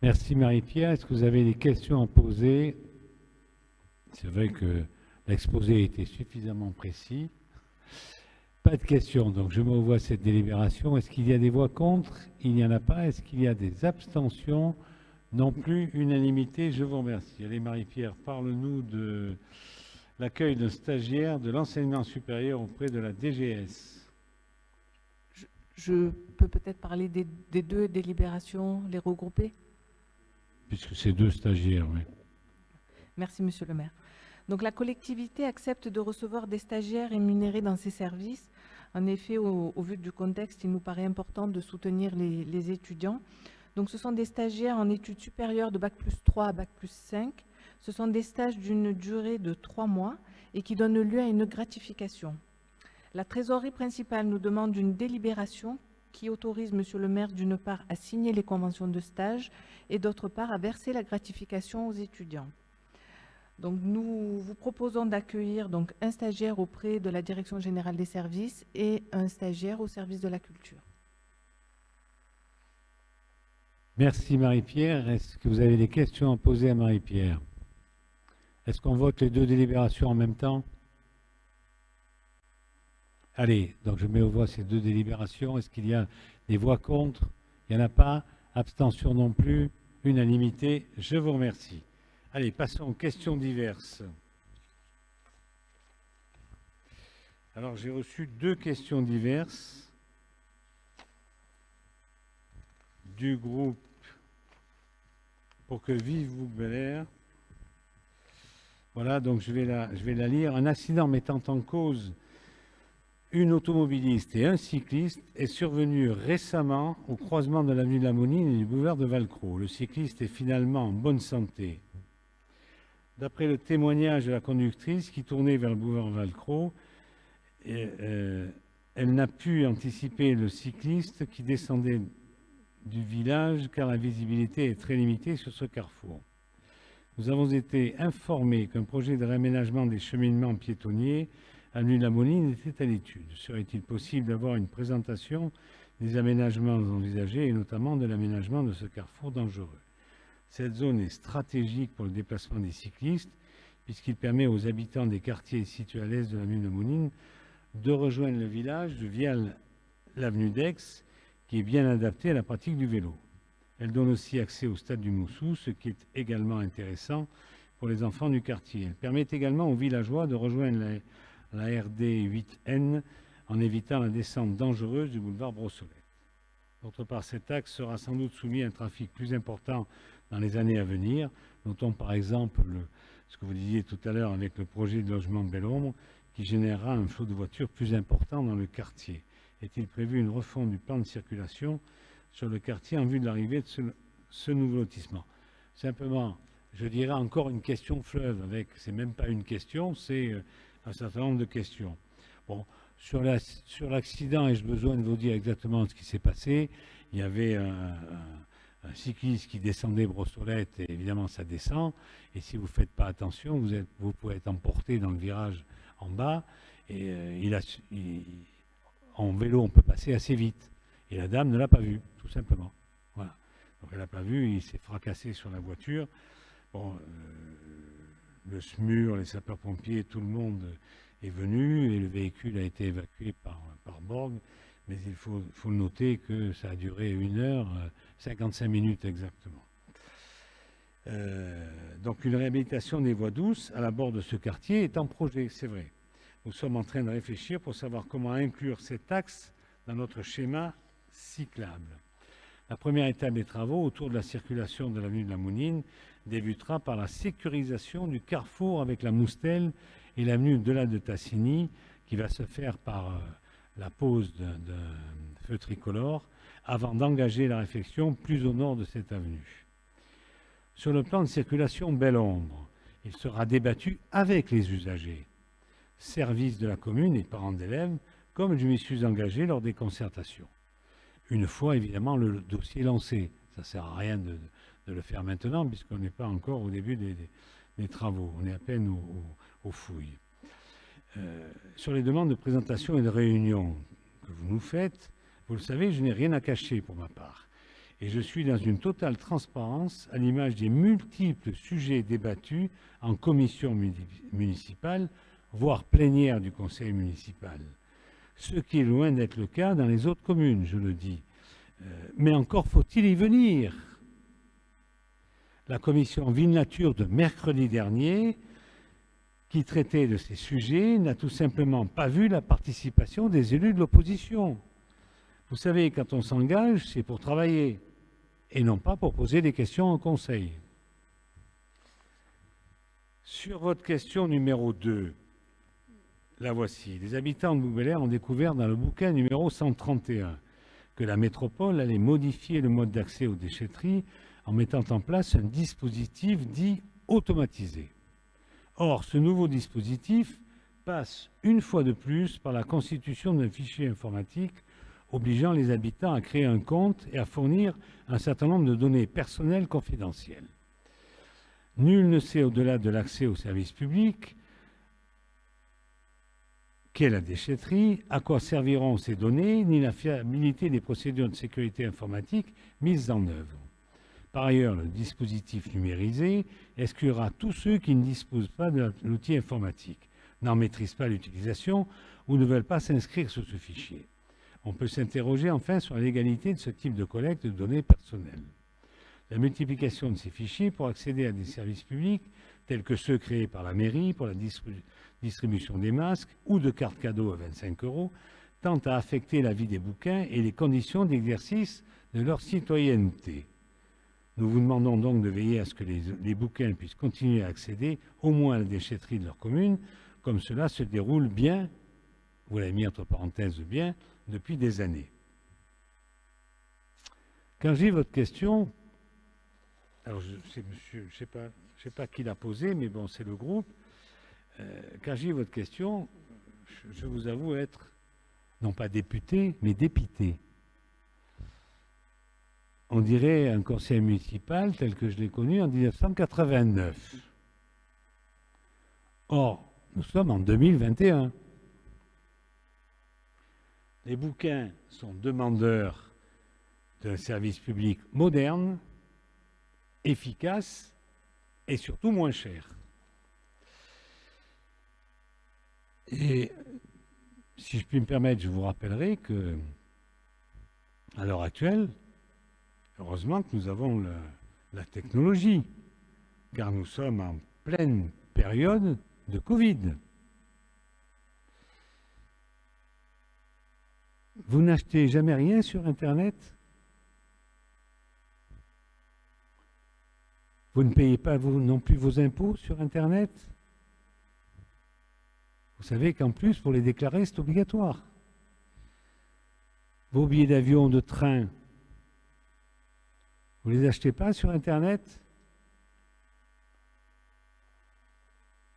Merci Marie-Pierre. Est-ce que vous avez des questions à poser? C'est vrai que l'exposé a été suffisamment précis. Pas de questions, donc je me vois cette délibération. Est-ce qu'il y a des voix contre? Il n'y en a pas. Est-ce qu'il y a des abstentions? Non plus. Unanimité, je vous remercie. Allez Marie-Pierre, parle-nous de l'accueil d'un stagiaire de l'enseignement supérieur auprès de la DGS. Je peux peut-être parler des deux délibérations, les regrouper? Puisque c'est deux stagiaires, oui. Merci Monsieur le maire. Donc la collectivité accepte de recevoir des stagiaires rémunérés dans ses services. En effet, au vu du contexte, il nous paraît important de soutenir les étudiants. Donc ce sont des stagiaires en études supérieures de Bac+3 à Bac+5. Ce sont des stages d'une durée de 3 mois et qui donnent lieu à une gratification. La trésorerie principale nous demande une délibération qui autorise Monsieur le maire d'une part à signer les conventions de stage et d'autre part à verser la gratification aux étudiants. Donc nous vous proposons d'accueillir donc un stagiaire auprès de la Direction générale des services et un stagiaire au service de la culture. Merci Marie-Pierre. Est-ce que vous avez des questions à poser à Marie-Pierre? Est-ce qu'on vote les deux délibérations en même temps? Allez, donc je mets aux voix ces deux délibérations. Est-ce qu'il y a des voix contre? Il n'y en a pas. Abstention non plus. Unanimité. Je vous remercie. Allez, passons aux questions diverses. Alors, j'ai reçu deux questions diverses du groupe Pour que vive Bouc-Bel-Air. Voilà, donc je vais la lire. Un accident mettant en cause une automobiliste et un cycliste est survenu récemment au croisement de l'avenue de la Monine et du boulevard de Valcros. Le cycliste est finalement en bonne santé. D'après le témoignage de la conductrice qui tournait vers le boulevard Valcro, elle n'a pu anticiper le cycliste qui descendait du village car la visibilité est très limitée sur ce carrefour. Nous avons été informés qu'un projet de réaménagement des cheminements piétonniers avenue de la Moline était à l'étude. Serait-il possible d'avoir une présentation des aménagements envisagés et notamment de l'aménagement de ce carrefour dangereux? Cette zone est stratégique pour le déplacement des cyclistes puisqu'il permet aux habitants des quartiers situés à l'est de l'avenue de la Moline de rejoindre le village via l'avenue d'Aix qui est bien adaptée à la pratique du vélo. Elle donne aussi accès au stade du Moussou, ce qui est également intéressant pour les enfants du quartier. Elle permet également aux villageois de rejoindre la RD 8N en évitant la descente dangereuse du boulevard Brossolette. D'autre part, cet axe sera sans doute soumis à un trafic plus important dans les années à venir. Notons par exemple ce que vous disiez tout à l'heure avec le projet de logement Belle-Ombre qui générera un flot de voitures plus important dans le quartier. Est-il prévu une refonte du plan de circulation sur le quartier en vue de l'arrivée de ce nouveau lotissement? Simplement, je dirais encore une question fleuve avec, c'est même pas une question, c'est un certain nombre de questions. Bon, sur l'accident, ai-je besoin de vous dire exactement ce qui s'est passé? Il y avait un cycliste qui descendait Brossolette et évidemment ça descend. Et si vous ne faites pas attention, vous pouvez être emporté dans le virage en bas. Et en vélo, on peut passer assez vite. Et la dame ne l'a pas vu, tout simplement. Voilà. Donc elle n'a pas vu, il s'est fracassé sur la voiture. Bon, le SMUR, les sapeurs-pompiers, tout le monde est venu et le véhicule a été évacué par Borg. Mais il faut noter que ça a duré 1 heure, 55 minutes exactement. Donc une réhabilitation des voies douces à l'abord de ce quartier est en projet, c'est vrai. Nous sommes en train de réfléchir pour savoir comment inclure cet axe dans notre schéma cyclable. La première étape des travaux autour de la circulation de l'avenue de la Mounine débutera par la sécurisation du carrefour avec la Moustelle et l'avenue Delà de Tassigny qui va se faire par la pose d'un feu tricolore avant d'engager la réflexion plus au nord de cette avenue. Sur le plan de circulation Belle-Ombre, il sera débattu avec les usagers, services de la commune et parents d'élèves, comme je m'y suis engagé lors des concertations. Une fois évidemment le dossier lancé, ça ne sert à rien de le faire maintenant puisqu'on n'est pas encore au début des travaux, on est à peine aux fouilles. Sur les demandes de présentation et de réunion que vous nous faites, vous le savez, je n'ai rien à cacher pour ma part. Et je suis dans une totale transparence à l'image des multiples sujets débattus en commission municipale, voire plénière du conseil municipal. Ce qui est loin d'être le cas dans les autres communes, je le dis. Mais encore faut-il y venir. La commission Vie Nature de mercredi dernier, qui traitait de ces sujets, n'a tout simplement pas vu la participation des élus de l'opposition. Vous savez, quand on s'engage, c'est pour travailler, et non pas pour poser des questions en conseil. Sur votre question numéro 2, la voici. Les habitants de Bouc-Bel-Air ont découvert dans le bouquin numéro 131 que la métropole allait modifier le mode d'accès aux déchetteries en mettant en place un dispositif dit automatisé. Or, ce nouveau dispositif passe une fois de plus par la constitution d'un fichier informatique obligeant les habitants à créer un compte et à fournir un certain nombre de données personnelles confidentielles. Nul ne sait, au-delà de l'accès aux services publics, qu'est la déchetterie, à quoi serviront ces données, ni la fiabilité des procédures de sécurité informatique mises en œuvre. Par ailleurs, le dispositif numérisé exclura tous ceux qui ne disposent pas de l'outil informatique, n'en maîtrisent pas l'utilisation ou ne veulent pas s'inscrire sur ce fichier. On peut s'interroger enfin sur la légalité de ce type de collecte de données personnelles. La multiplication de ces fichiers pour accéder à des services publics, tels que ceux créés par la mairie pour la distribution des masques ou de cartes cadeaux à 25 €, tend à affecter la vie des bouquins et les conditions d'exercice de leur citoyenneté. Nous vous demandons donc de veiller à ce que les bouquins puissent continuer à accéder au moins à la déchetterie de leur commune, comme cela se déroule bien, vous l'avez mis entre parenthèses bien, depuis des années. Quand j'ai votre question, alors monsieur, je sais pas qui l'a posé, mais bon, c'est le groupe. Quand j'ai votre question, je vous avoue être, non pas député, mais dépité. On dirait un conseil municipal tel que je l'ai connu en 1989. Or, nous sommes en 2021. Les bouquins sont demandeurs d'un service public moderne, efficace et surtout moins cher. Et si je puis me permettre, je vous rappellerai que, à l'heure actuelle, heureusement que nous avons la technologie, car nous sommes en pleine période de Covid. Vous n'achetez jamais rien sur Internet? Vous ne payez pas vous non plus vos impôts sur Internet? Vous savez qu'en plus, pour les déclarer, c'est obligatoire. Vos billets d'avion, de train, vous ne les achetez pas sur Internet?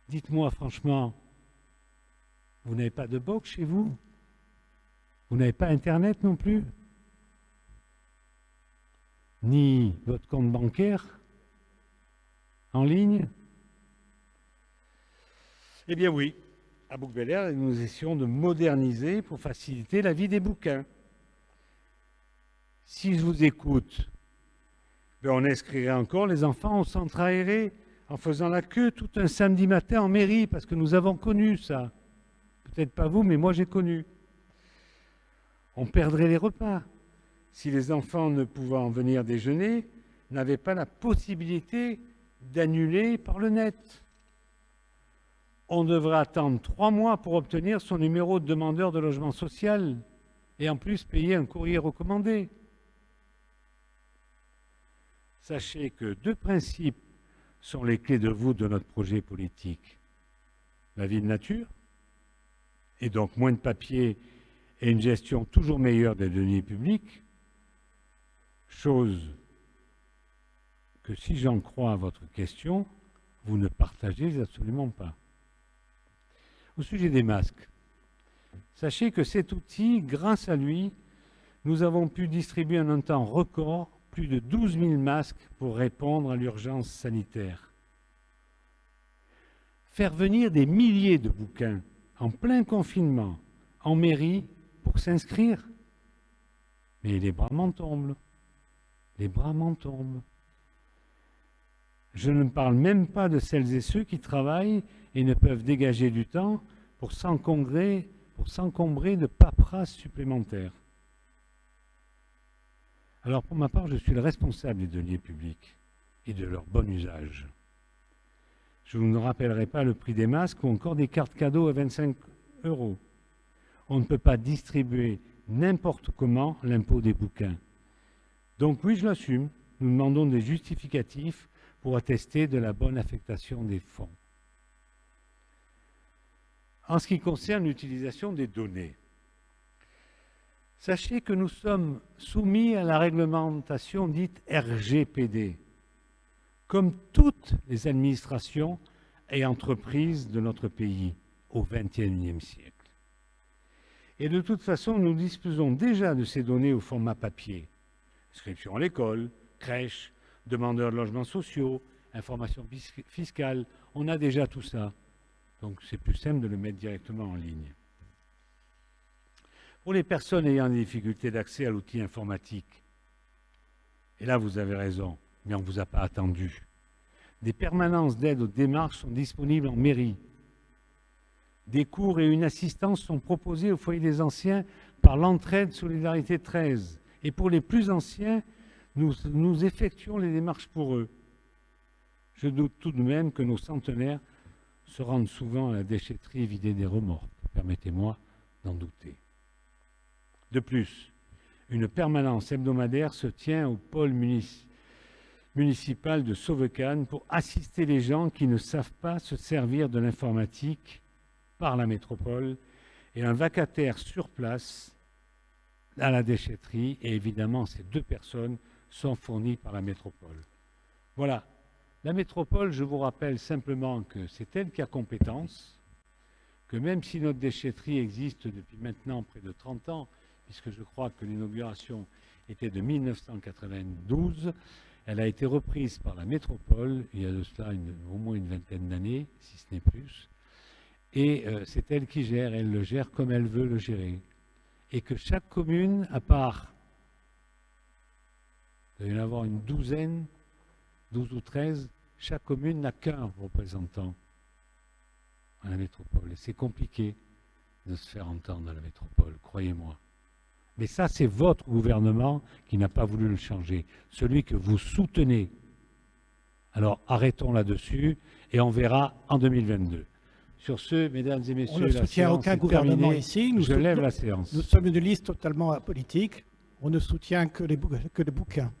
Dites-moi franchement, vous n'avez pas de box chez vous? Vous n'avez pas Internet non plus? Ni votre compte bancaire en ligne? Eh bien oui, à Bouc-Bel-Air, nous essayons de moderniser pour faciliter la vie des bouquins. Si je vous écoute, ben on inscrirait encore les enfants au centre aéré en faisant la queue tout un samedi matin en mairie, parce que nous avons connu ça. Peut-être pas vous, mais moi j'ai connu. On perdrait les repas si les enfants ne pouvant venir déjeuner n'avaient pas la possibilité d'annuler par le net. On devrait attendre 3 mois pour obtenir son numéro de demandeur de logement social et en plus payer un courrier recommandé. Sachez que 2 principes sont les clés de voûte de notre projet politique. La vie de nature, et donc moins de papier et une gestion toujours meilleure des deniers publics, chose que, si j'en crois à votre question, vous ne partagez absolument pas. Au sujet des masques, sachez que cet outil, grâce à lui, nous avons pu distribuer en un temps record plus de 12 000 masques pour répondre à l'urgence sanitaire. Faire venir des milliers de bouquins en plein confinement, en mairie, pour s'inscrire. Mais les bras m'en tombent. Les bras m'en tombent. Je ne parle même pas de celles et ceux qui travaillent et ne peuvent dégager du temps pour s'encombrer de paperasse supplémentaires. Alors pour ma part, je suis le responsable des deniers publics et de leur bon usage. Je ne vous rappellerai pas le prix des masques ou encore des cartes cadeaux à 25 €. On ne peut pas distribuer n'importe comment l'impôt des bouquins. Donc oui, je l'assume, nous demandons des justificatifs pour attester de la bonne affectation des fonds. En ce qui concerne l'utilisation des données, sachez que nous sommes soumis à la réglementation dite RGPD, comme toutes les administrations et entreprises de notre pays au XXIe siècle. Et de toute façon, nous disposons déjà de ces données au format papier. Inscription à l'école, crèche, demandeurs de logements sociaux, information fiscale, on a déjà tout ça. Donc c'est plus simple de le mettre directement en ligne. Pour les personnes ayant des difficultés d'accès à l'outil informatique, et là vous avez raison, mais on ne vous a pas attendu, des permanences d'aide aux démarches sont disponibles en mairie. Des cours et une assistance sont proposés au foyer des anciens par l'entraide Solidarité 13. Et pour les plus anciens, nous effectuons les démarches pour eux. Je doute tout de même que nos centenaires se rendent souvent à la déchetterie vidée des remorques. Permettez-moi d'en douter. De plus, une permanence hebdomadaire se tient au pôle municipal de Sauvecannes pour assister les gens qui ne savent pas se servir de l'informatique par la métropole et un vacataire sur place à la déchetterie, et évidemment ces 2 personnes sont fournies par la métropole. Voilà. La métropole, je vous rappelle simplement que c'est elle qui a compétence, que même si notre déchetterie existe depuis maintenant près de 30 ans, puisque je crois que l'inauguration était de 1992, elle a été reprise par la métropole il y a de cela au moins une vingtaine d'années, si ce n'est plus, et c'est elle qui gère, elle le gère comme elle veut le gérer. Et que chaque commune, à part, il doit y en avoir une douzaine, 12 ou 13, chaque commune n'a qu'un représentant à la métropole. Et c'est compliqué de se faire entendre à la métropole, croyez-moi. Mais ça, c'est votre gouvernement qui n'a pas voulu le changer, celui que vous soutenez. Alors arrêtons là-dessus et on verra en 2022. Sur ce, mesdames et messieurs, on ne soutient aucun gouvernement ici. Je lève la séance. Nous sommes une liste totalement apolitique. On ne soutient que les bouquins.